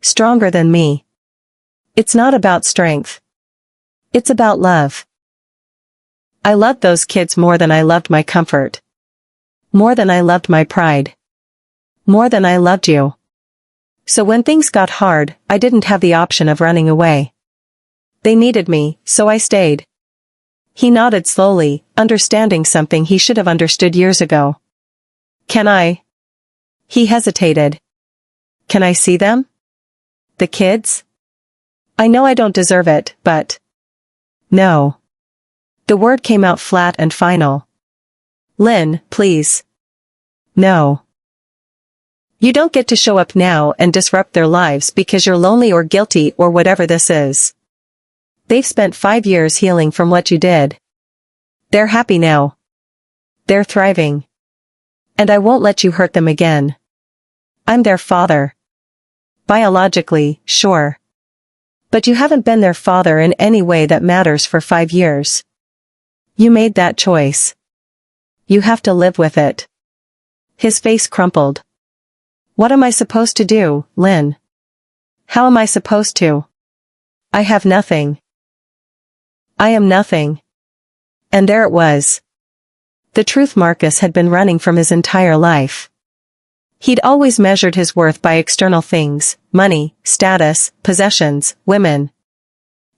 Stronger than me. It's not about strength. It's about love. I loved those kids more than I loved my comfort. More than I loved my pride. More than I loved you. So when things got hard, I didn't have the option of running away. They needed me, so I stayed. He nodded slowly, understanding something he should have understood years ago. Can I? He hesitated. Can I see them? The kids? I know I don't deserve it, but... No. The word came out flat and final. Lynn, please. No. You don't get to show up now and disrupt their lives because you're lonely or guilty or whatever this is. They've spent 5 years healing from what you did. They're happy now. They're thriving. And I won't let you hurt them again. I'm their father. Biologically, sure. But you haven't been their father in any way that matters for 5 years. You made that choice. You have to live with it. His face crumpled. What am I supposed to do, Lynn? How am I supposed to? I have nothing. I am nothing. And there it was. The truth Marcus had been running from his entire life. He'd always measured his worth by external things, money, status, possessions, women.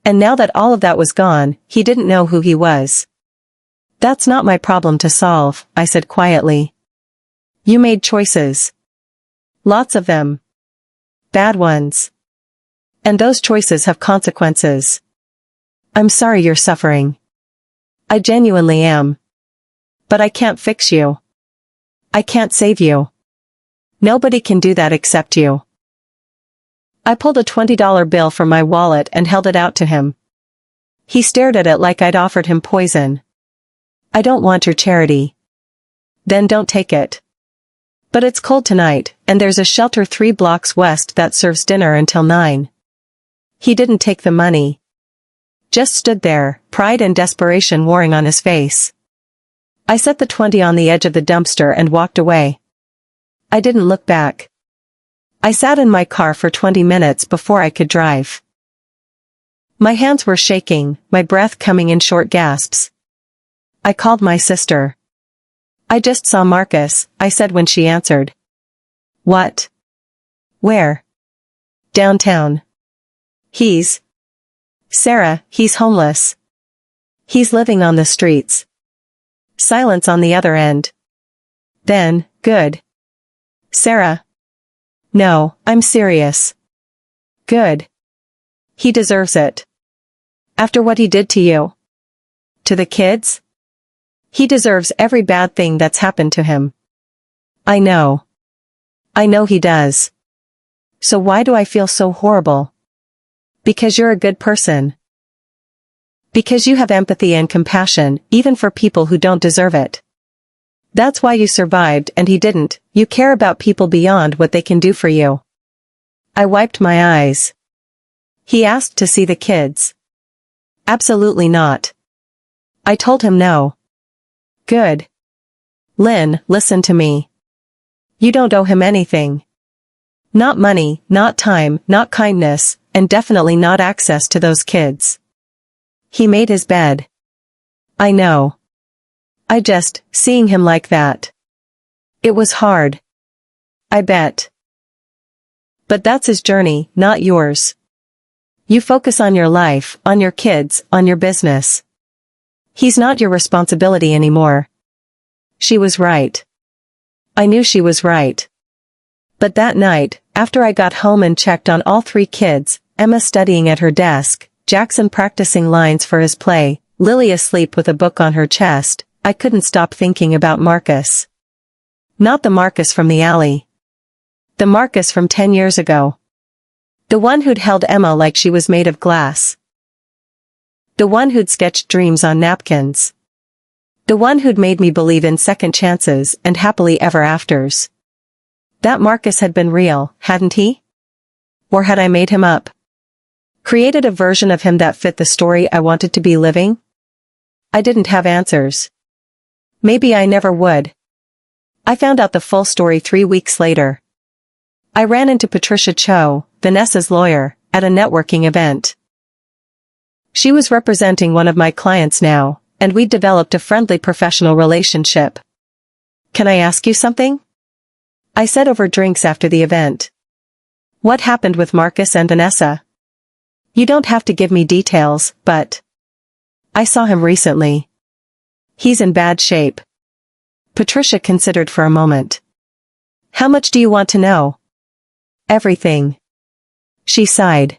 And now that all of that was gone, he didn't know who he was. That's not my problem to solve, I said quietly. You made choices. Lots of them. Bad ones. And those choices have consequences. I'm sorry you're suffering. I genuinely am. But I can't fix you. I can't save you. Nobody can do that except you. I pulled a $20 bill from my wallet and held it out to him. He stared at it like I'd offered him poison. I don't want your charity. Then don't take it. But it's cold tonight, and there's a shelter 3 blocks west that serves dinner until 9. He didn't take the money. Just stood there, pride and desperation warring on his face. I set the 20 on the edge of the dumpster and walked away. I didn't look back. I sat in my car for 20 minutes before I could drive. My hands were shaking, my breath coming in short gasps. I called my sister. I just saw Marcus, I said when she answered. What? Where? Downtown. Sarah, he's homeless. He's living on the streets. Silence on the other end. Then, good. Sarah. No, I'm serious. Good. He deserves it. After what he did to you. To the kids? He deserves every bad thing that's happened to him. I know. I know he does. So why do I feel so horrible? Because you're a good person. Because you have empathy and compassion, even for people who don't deserve it. That's why you survived and he didn't. You care about people beyond what they can do for you. I wiped my eyes. He asked to see the kids. Absolutely not. I told him no. Good. Lynn, listen to me. You don't owe him anything. Not money, not time, not kindness, and definitely not access to those kids. He made his bed. I know. Seeing him like that. It was hard. I bet. But that's his journey, not yours. You focus on your life, on your kids, on your business. He's not your responsibility anymore. She was right. I knew she was right. But that night, after I got home and checked on all 3 kids, Emma studying at her desk, Jackson practicing lines for his play, Lily asleep with a book on her chest, I couldn't stop thinking about Marcus. Not the Marcus from the alley. The Marcus from 10 years ago. The one who'd held Emma like she was made of glass. The one who'd sketched dreams on napkins. The one who'd made me believe in second chances and happily ever afters. That Marcus had been real, hadn't he? Or had I made him up? Created a version of him that fit the story I wanted to be living? I didn't have answers. Maybe I never would. I found out the full story 3 weeks later. I ran into Patricia Cho, Vanessa's lawyer, at a networking event. She was representing one of my clients now, and we'd developed a friendly professional relationship. "Can I ask you something?" I said over drinks after the event. "What happened with Marcus and Vanessa?" "You don't have to give me details, but I saw him recently. He's in bad shape." Patricia considered for a moment. "How much do you want to know?" "Everything." She sighed.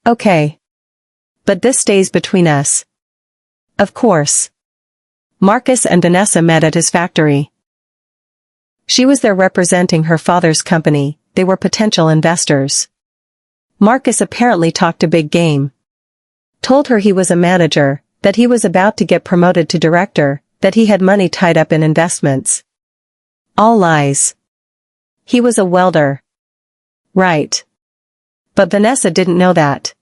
"Okay. But this stays between us." "Of course." Marcus and Vanessa met at his factory. She was there representing her father's company. They were potential investors. Marcus apparently talked a big game. Told her he was a manager, that he was about to get promoted to director, that he had money tied up in investments. All lies. He was a welder. Right. But Vanessa didn't know that.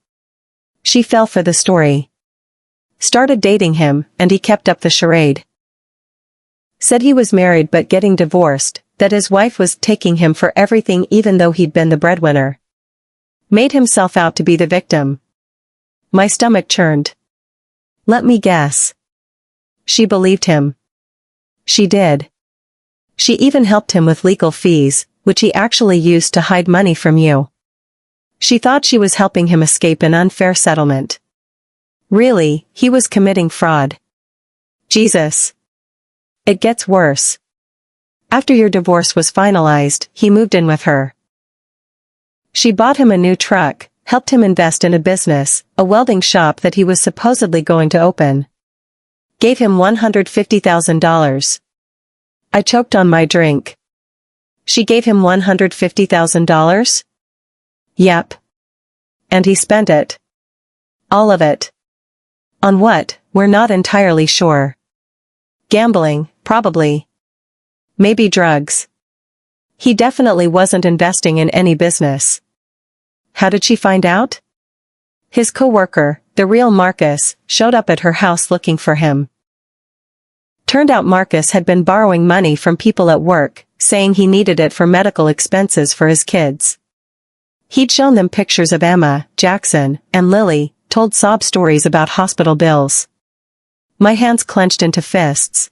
She fell for the story. Started dating him, and he kept up the charade. Said he was married but getting divorced, that his wife was taking him for everything even though he'd been the breadwinner. Made himself out to be the victim. My stomach churned. Let me guess. She believed him. She did. She even helped him with legal fees, which he actually used to hide money from you. She thought she was helping him escape an unfair settlement. Really, he was committing fraud. Jesus. It gets worse. After your divorce was finalized, he moved in with her. She bought him a new truck, helped him invest in a business, a welding shop that he was supposedly going to open. Gave him $150,000. I choked on my drink. She gave him $150,000? Yep. And he spent it. All of it. On what, we're not entirely sure. Gambling, probably. Maybe drugs. He definitely wasn't investing in any business. How did she find out? His co-worker, the real Marcus, showed up at her house looking for him. Turned out Marcus had been borrowing money from people at work, saying he needed it for medical expenses for his kids. He'd shown them pictures of Emma, Jackson, and Lily, told sob stories about hospital bills. My hands clenched into fists.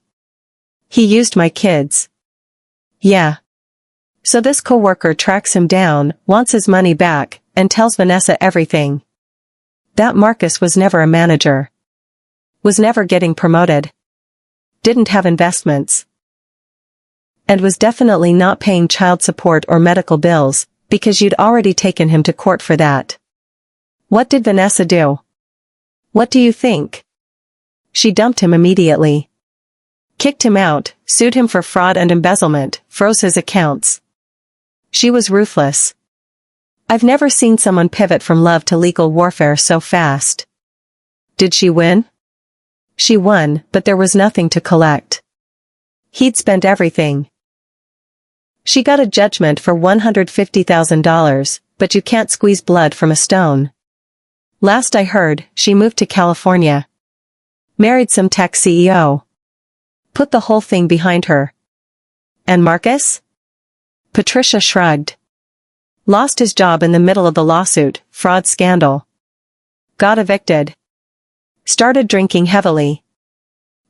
He used my kids. Yeah. So this coworker tracks him down, wants his money back, and tells Vanessa everything. That Marcus was never a manager. Was never getting promoted. Didn't have investments. And was definitely not paying child support or medical bills, because you'd already taken him to court for that. What did Vanessa do? What do you think? She dumped him immediately. Kicked him out, sued him for fraud and embezzlement, froze his accounts. She was ruthless. I've never seen someone pivot from love to legal warfare so fast. Did she win? She won, but there was nothing to collect. He'd spent everything. She got a judgment for $150,000, but you can't squeeze blood from a stone. Last I heard, she moved to California. Married some tech CEO. Put the whole thing behind her. And Marcus? Patricia shrugged. Lost his job in the middle of the lawsuit, fraud scandal. Got evicted. Started drinking heavily.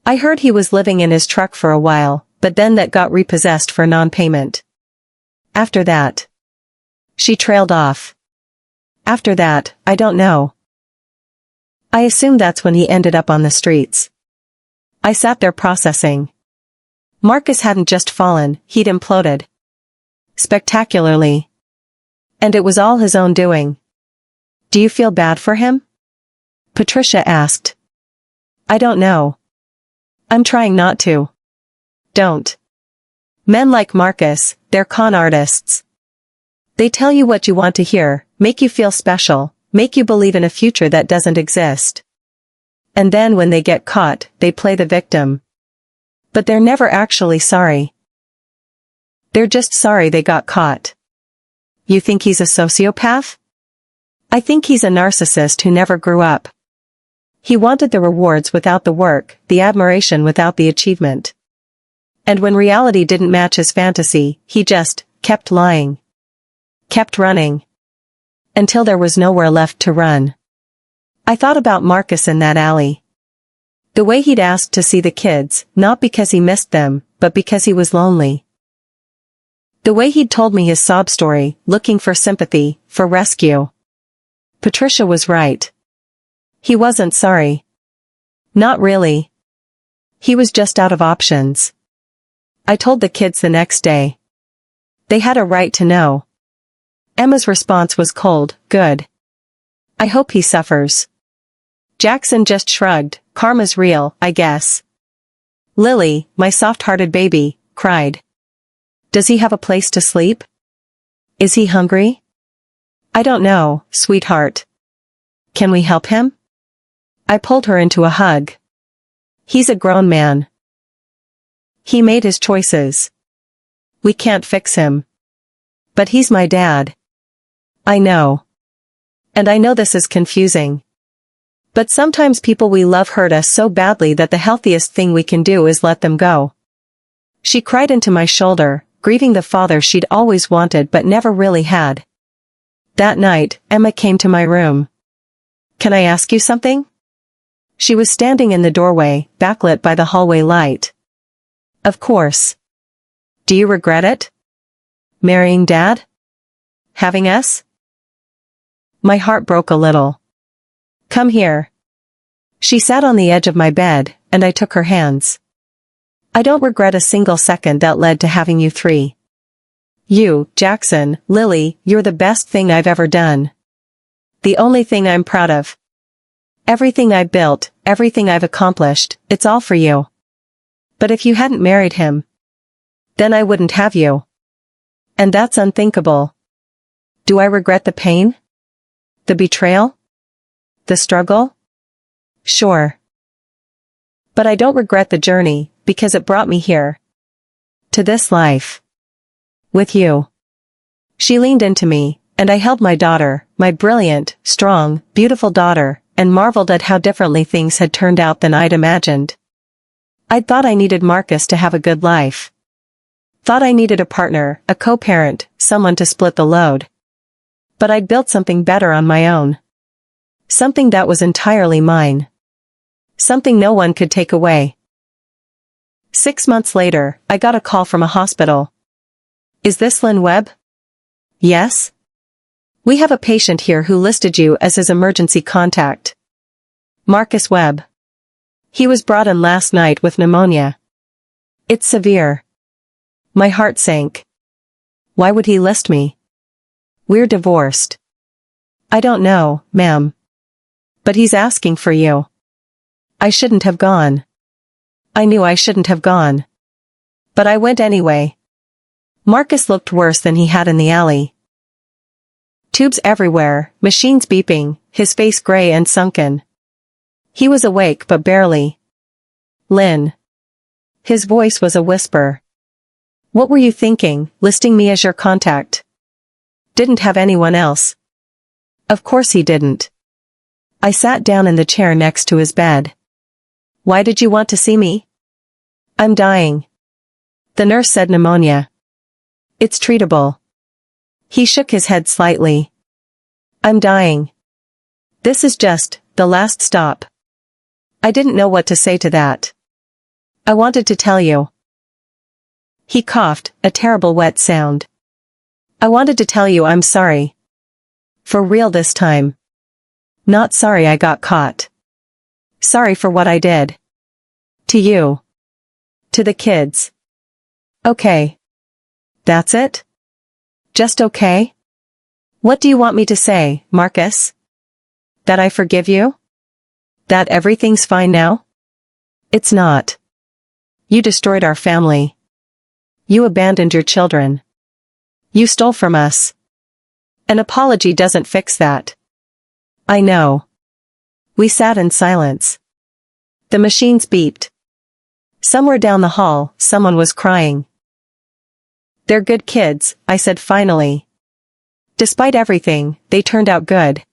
I heard he was living in his truck for a while, but then that got repossessed for non-payment. After that. She trailed off. After that, I don't know. I assume that's when he ended up on the streets. I sat there processing. Marcus hadn't just fallen, he'd imploded. Spectacularly. And it was all his own doing. Do you feel bad for him? Patricia asked. I don't know. I'm trying not to. Don't. Men like Marcus, they're con artists. They tell you what you want to hear, make you feel special, make you believe in a future that doesn't exist. And then when they get caught, they play the victim. But they're never actually sorry. They're just sorry they got caught. You think he's a sociopath? I think he's a narcissist who never grew up. He wanted the rewards without the work, the admiration without the achievement. And when reality didn't match his fantasy, he just kept lying. Kept running. Until there was nowhere left to run. I thought about Marcus in that alley. The way he'd asked to see the kids, not because he missed them, but because he was lonely. The way he'd told me his sob story, looking for sympathy, for rescue. Patricia was right. He wasn't sorry. Not really. He was just out of options. I told the kids the next day. They had a right to know. Emma's response was cold, good. I hope he suffers. Jackson just shrugged, karma's real, I guess. Lily, my soft-hearted baby, cried. Does he have a place to sleep? Is he hungry? I don't know, sweetheart. Can we help him? I pulled her into a hug. He's a grown man. He made his choices. We can't fix him. But he's my dad. I know. And I know this is confusing. But sometimes people we love hurt us so badly that the healthiest thing we can do is let them go. She cried into my shoulder, grieving the father she'd always wanted but never really had. That night, Emma came to my room. Can I ask you something? She was standing in the doorway, backlit by the hallway light. Of course. Do you regret it? Marrying Dad? Having us? My heart broke a little. Come here. She sat on the edge of my bed, and I took her hands. I don't regret a single second that led to having you three. You, Jackson, Lily, you're the best thing I've ever done. The only thing I'm proud of. Everything I've built, everything I've accomplished, it's all for you. But if you hadn't married him, then I wouldn't have you. And that's unthinkable. Do I regret the pain? The betrayal? The struggle? Sure. But I don't regret the journey, because it brought me here. To this life. With you. She leaned into me, and I held my daughter, my brilliant, strong, beautiful daughter, and marveled at how differently things had turned out than I'd imagined. I'd thought I needed Marcus to have a good life. Thought I needed a partner, a co-parent, someone to split the load. But I'd built something better on my own. Something that was entirely mine. Something no one could take away. 6 months later, I got a call from a hospital. Is this Lynn Webb? Yes? We have a patient here who listed you as his emergency contact. Marcus Webb. He was brought in last night with pneumonia. It's severe. My heart sank. Why would he list me? We're divorced. I don't know, ma'am. But he's asking for you. I shouldn't have gone. I knew I shouldn't have gone. But I went anyway. Marcus looked worse than he had in the alley. Tubes everywhere, machines beeping, his face gray and sunken. He was awake but barely. Lynn. His voice was a whisper. What were you thinking, listing me as your contact? Didn't have anyone else. Of course he didn't. I sat down in the chair next to his bed. Why did you want to see me? I'm dying. The nurse said pneumonia. It's treatable. He shook his head slightly. I'm dying. This is just the last stop. I didn't know what to say to that. I wanted to tell you. He coughed, a terrible wet sound. I wanted to tell you I'm sorry. For real this time. Not sorry I got caught. Sorry for what I did. To you. To the kids. Okay. That's it? Just okay? What do you want me to say, Marcus? That I forgive you? That everything's fine now? It's not. You destroyed our family. You abandoned your children. You stole from us. An apology doesn't fix that. I know. We sat in silence. The machines beeped. Somewhere down the hall, someone was crying. They're good kids, I said finally. Despite everything, they turned out good.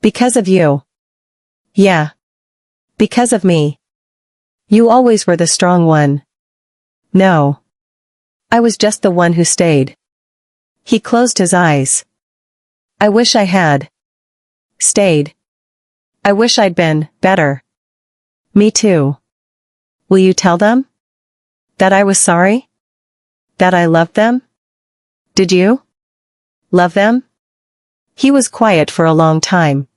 Because of you. Yeah. Because of me. You always were the strong one. No. I was just the one who stayed. He closed his eyes. I wish I had stayed. I wish I'd been better. Me too. Will you tell them? That I was sorry? That I loved them? Did you love them? He was quiet for a long time.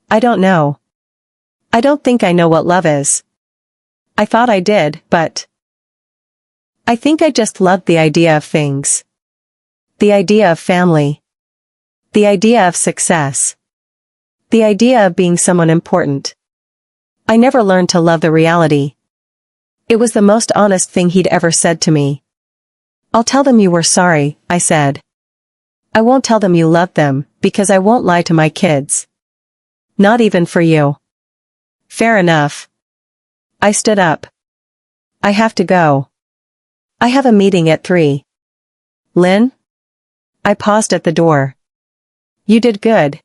I don't know. I don't think I know what love is. I thought I did, but I think I just loved the idea of things. The idea of family. The idea of success. The idea of being someone important. I never learned to love the reality. It was the most honest thing he'd ever said to me. I'll tell them you were sorry, I said. I won't tell them you loved them, because I won't lie to my kids. Not even for you. Fair enough. I stood up. I have to go. I have a meeting at 3. Lynn? I paused at the door. You did good.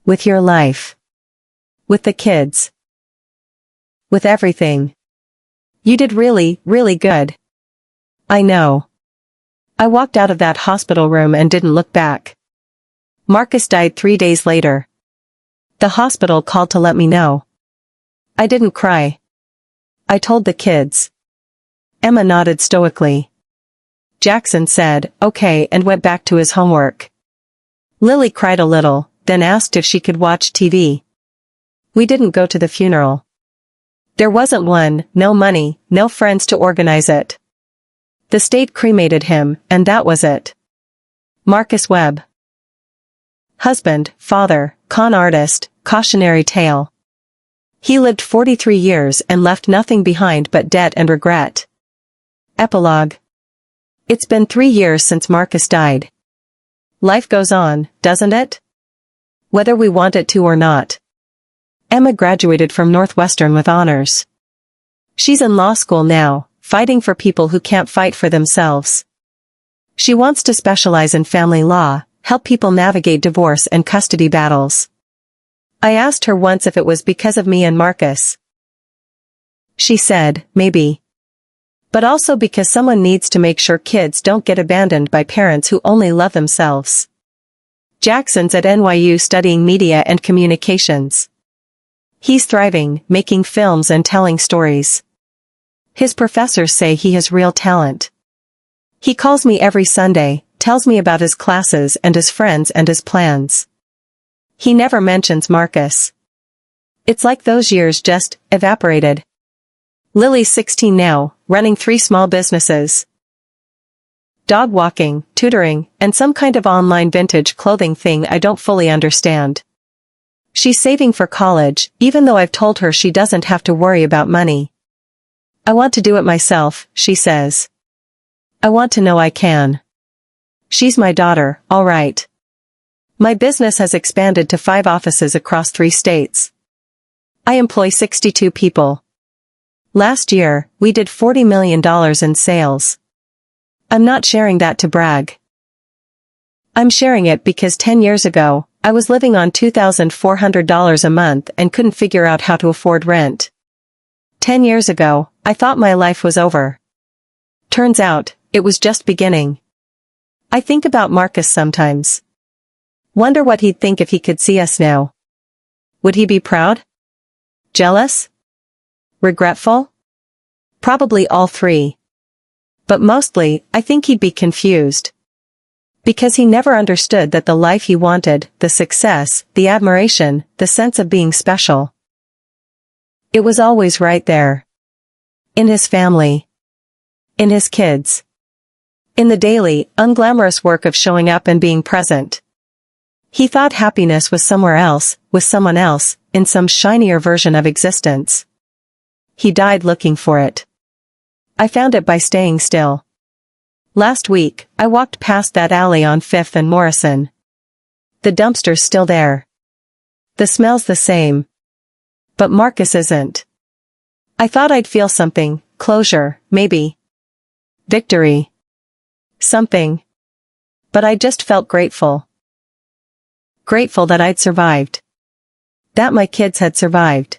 With your life. With the kids. With everything. You did really, really good. I know. I walked out of that hospital room and didn't look back. Marcus died 3 days later. The hospital called to let me know. I didn't cry. I told the kids. Emma nodded stoically. Jackson said, okay, and went back to his homework. Lily cried a little, then asked if she could watch TV. We didn't go to the funeral. There wasn't one, no money, no friends to organize it. The state cremated him, and that was it. Marcus Webb. Husband, father, con artist, cautionary tale. He lived 43 years and left nothing behind but debt and regret. Epilogue. It's been 3 years since Marcus died. Life goes on, doesn't it? Whether we want it to or not. Emma graduated from Northwestern with honors. She's in law school now, fighting for people who can't fight for themselves. She wants to specialize in family law, help people navigate divorce and custody battles. I asked her once if it was because of me and Marcus. She said, maybe. But also because someone needs to make sure kids don't get abandoned by parents who only love themselves. Jackson's at NYU studying media and communications. He's thriving, making films and telling stories. His professors say he has real talent. He calls me every Sunday, tells me about his classes and his friends and his plans. He never mentions Marcus. It's like those years just evaporated. Lily's 16 now, running 3 small businesses. Dog walking, tutoring, and some kind of online vintage clothing thing I don't fully understand. She's saving for college, even though I've told her she doesn't have to worry about money. I want to do it myself, she says. I want to know I can. She's my daughter, all right. My business has expanded to 5 offices across 3 states. I employ 62 people. Last year, we did $40 million in sales. I'm not sharing that to brag. I'm sharing it because 10 years ago, I was living on $2,400 a month and couldn't figure out how to afford rent. 10 years ago, I thought my life was over. Turns out, it was just beginning. I think about Marcus sometimes. Wonder what he'd think if he could see us now. Would he be proud? Jealous? Regretful? Probably all 3. But mostly, I think he'd be confused. Because he never understood that the life he wanted, the success, the admiration, the sense of being special. It was always right there. In his family. In his kids. In the daily, unglamorous work of showing up and being present. He thought happiness was somewhere else, with someone else, in some shinier version of existence. He died looking for it. I found it by staying still. Last week, I walked past that alley on 5th and Morrison. The dumpster's still there. The smell's the same. But Marcus isn't. I thought I'd feel something, closure, maybe. Victory. Something. But I just felt grateful. Grateful that I'd survived. That my kids had survived.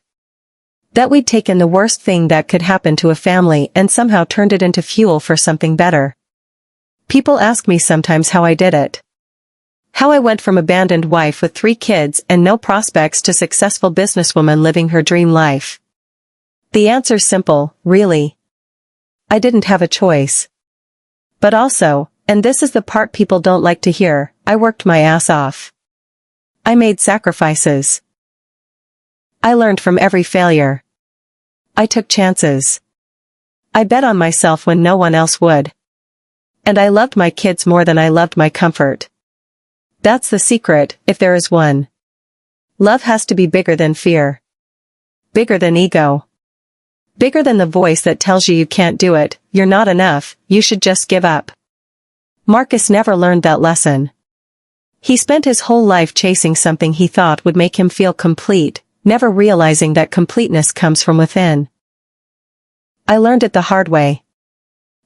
That we'd taken the worst thing that could happen to a family and somehow turned it into fuel for something better. People ask me sometimes how I did it. How I went from abandoned wife with 3 kids and no prospects to successful businesswoman living her dream life. The answer's simple, really. I didn't have a choice. But also, and this is the part people don't like to hear, I worked my ass off. I made sacrifices. I learned from every failure. I took chances. I bet on myself when no one else would. And I loved my kids more than I loved my comfort. That's the secret, if there is one. Love has to be bigger than fear. Bigger than ego. Bigger than the voice that tells you can't do it, you're not enough, you should just give up. Marcus never learned that lesson. He spent his whole life chasing something he thought would make him feel complete, never realizing that completeness comes from within. I learned it the hard way.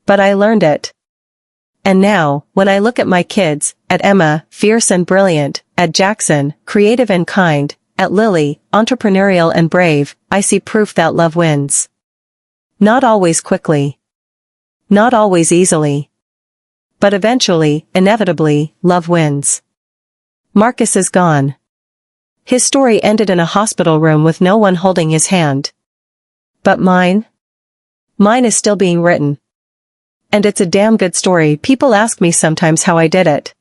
But I learned it. And now, when I look at my kids, at Emma, fierce and brilliant, at Jackson, creative and kind, at Lily, entrepreneurial and brave, I see proof that love wins. Not always quickly. Not always easily. But eventually, inevitably, love wins. Marcus is gone. His story ended in a hospital room with no one holding his hand. But mine? Mine is still being written. And it's a damn good story. People ask me sometimes how I did it.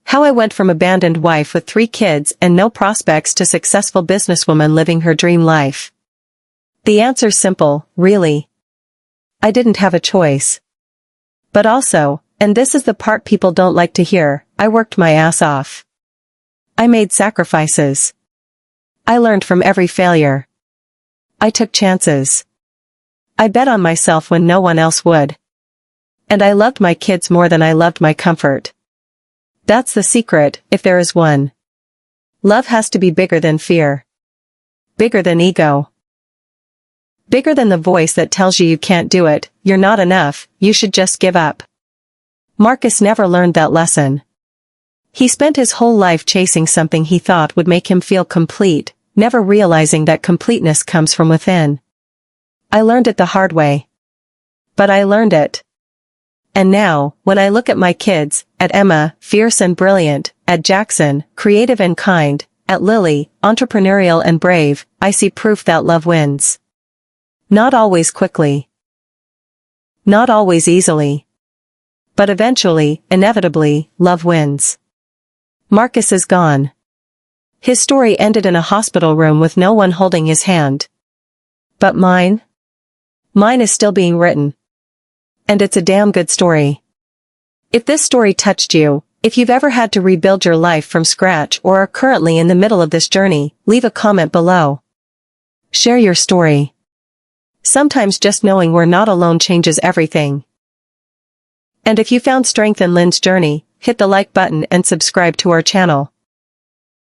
How I went from abandoned wife with 3 kids and no prospects to successful businesswoman living her dream life. The answer's simple, really. I didn't have a choice. But also, and this is the part people don't like to hear, I worked my ass off. I made sacrifices. I learned from every failure. I took chances. I bet on myself when no one else would. And I loved my kids more than I loved my comfort. That's the secret, if there is one. Love has to be bigger than fear. Bigger than ego. Bigger than the voice that tells you can't do it, you're not enough, you should just give up. Marcus never learned that lesson. He spent his whole life chasing something he thought would make him feel complete, never realizing that completeness comes from within. I learned it the hard way. But I learned it. And now, when I look at my kids, at Emma, fierce and brilliant, at Jackson, creative and kind, at Lily, entrepreneurial and brave, I see proof that love wins. Not always quickly. Not always easily. But eventually, inevitably, love wins. Marcus is gone. His story ended in a hospital room with no one holding his hand. But mine? Mine is still being written. And it's a damn good story. If this story touched you, if you've ever had to rebuild your life from scratch or are currently in the middle of this journey, leave a comment below. Share your story. Sometimes just knowing we're not alone changes everything. And if you found strength in Lynn's journey, hit the like button and subscribe to our channel.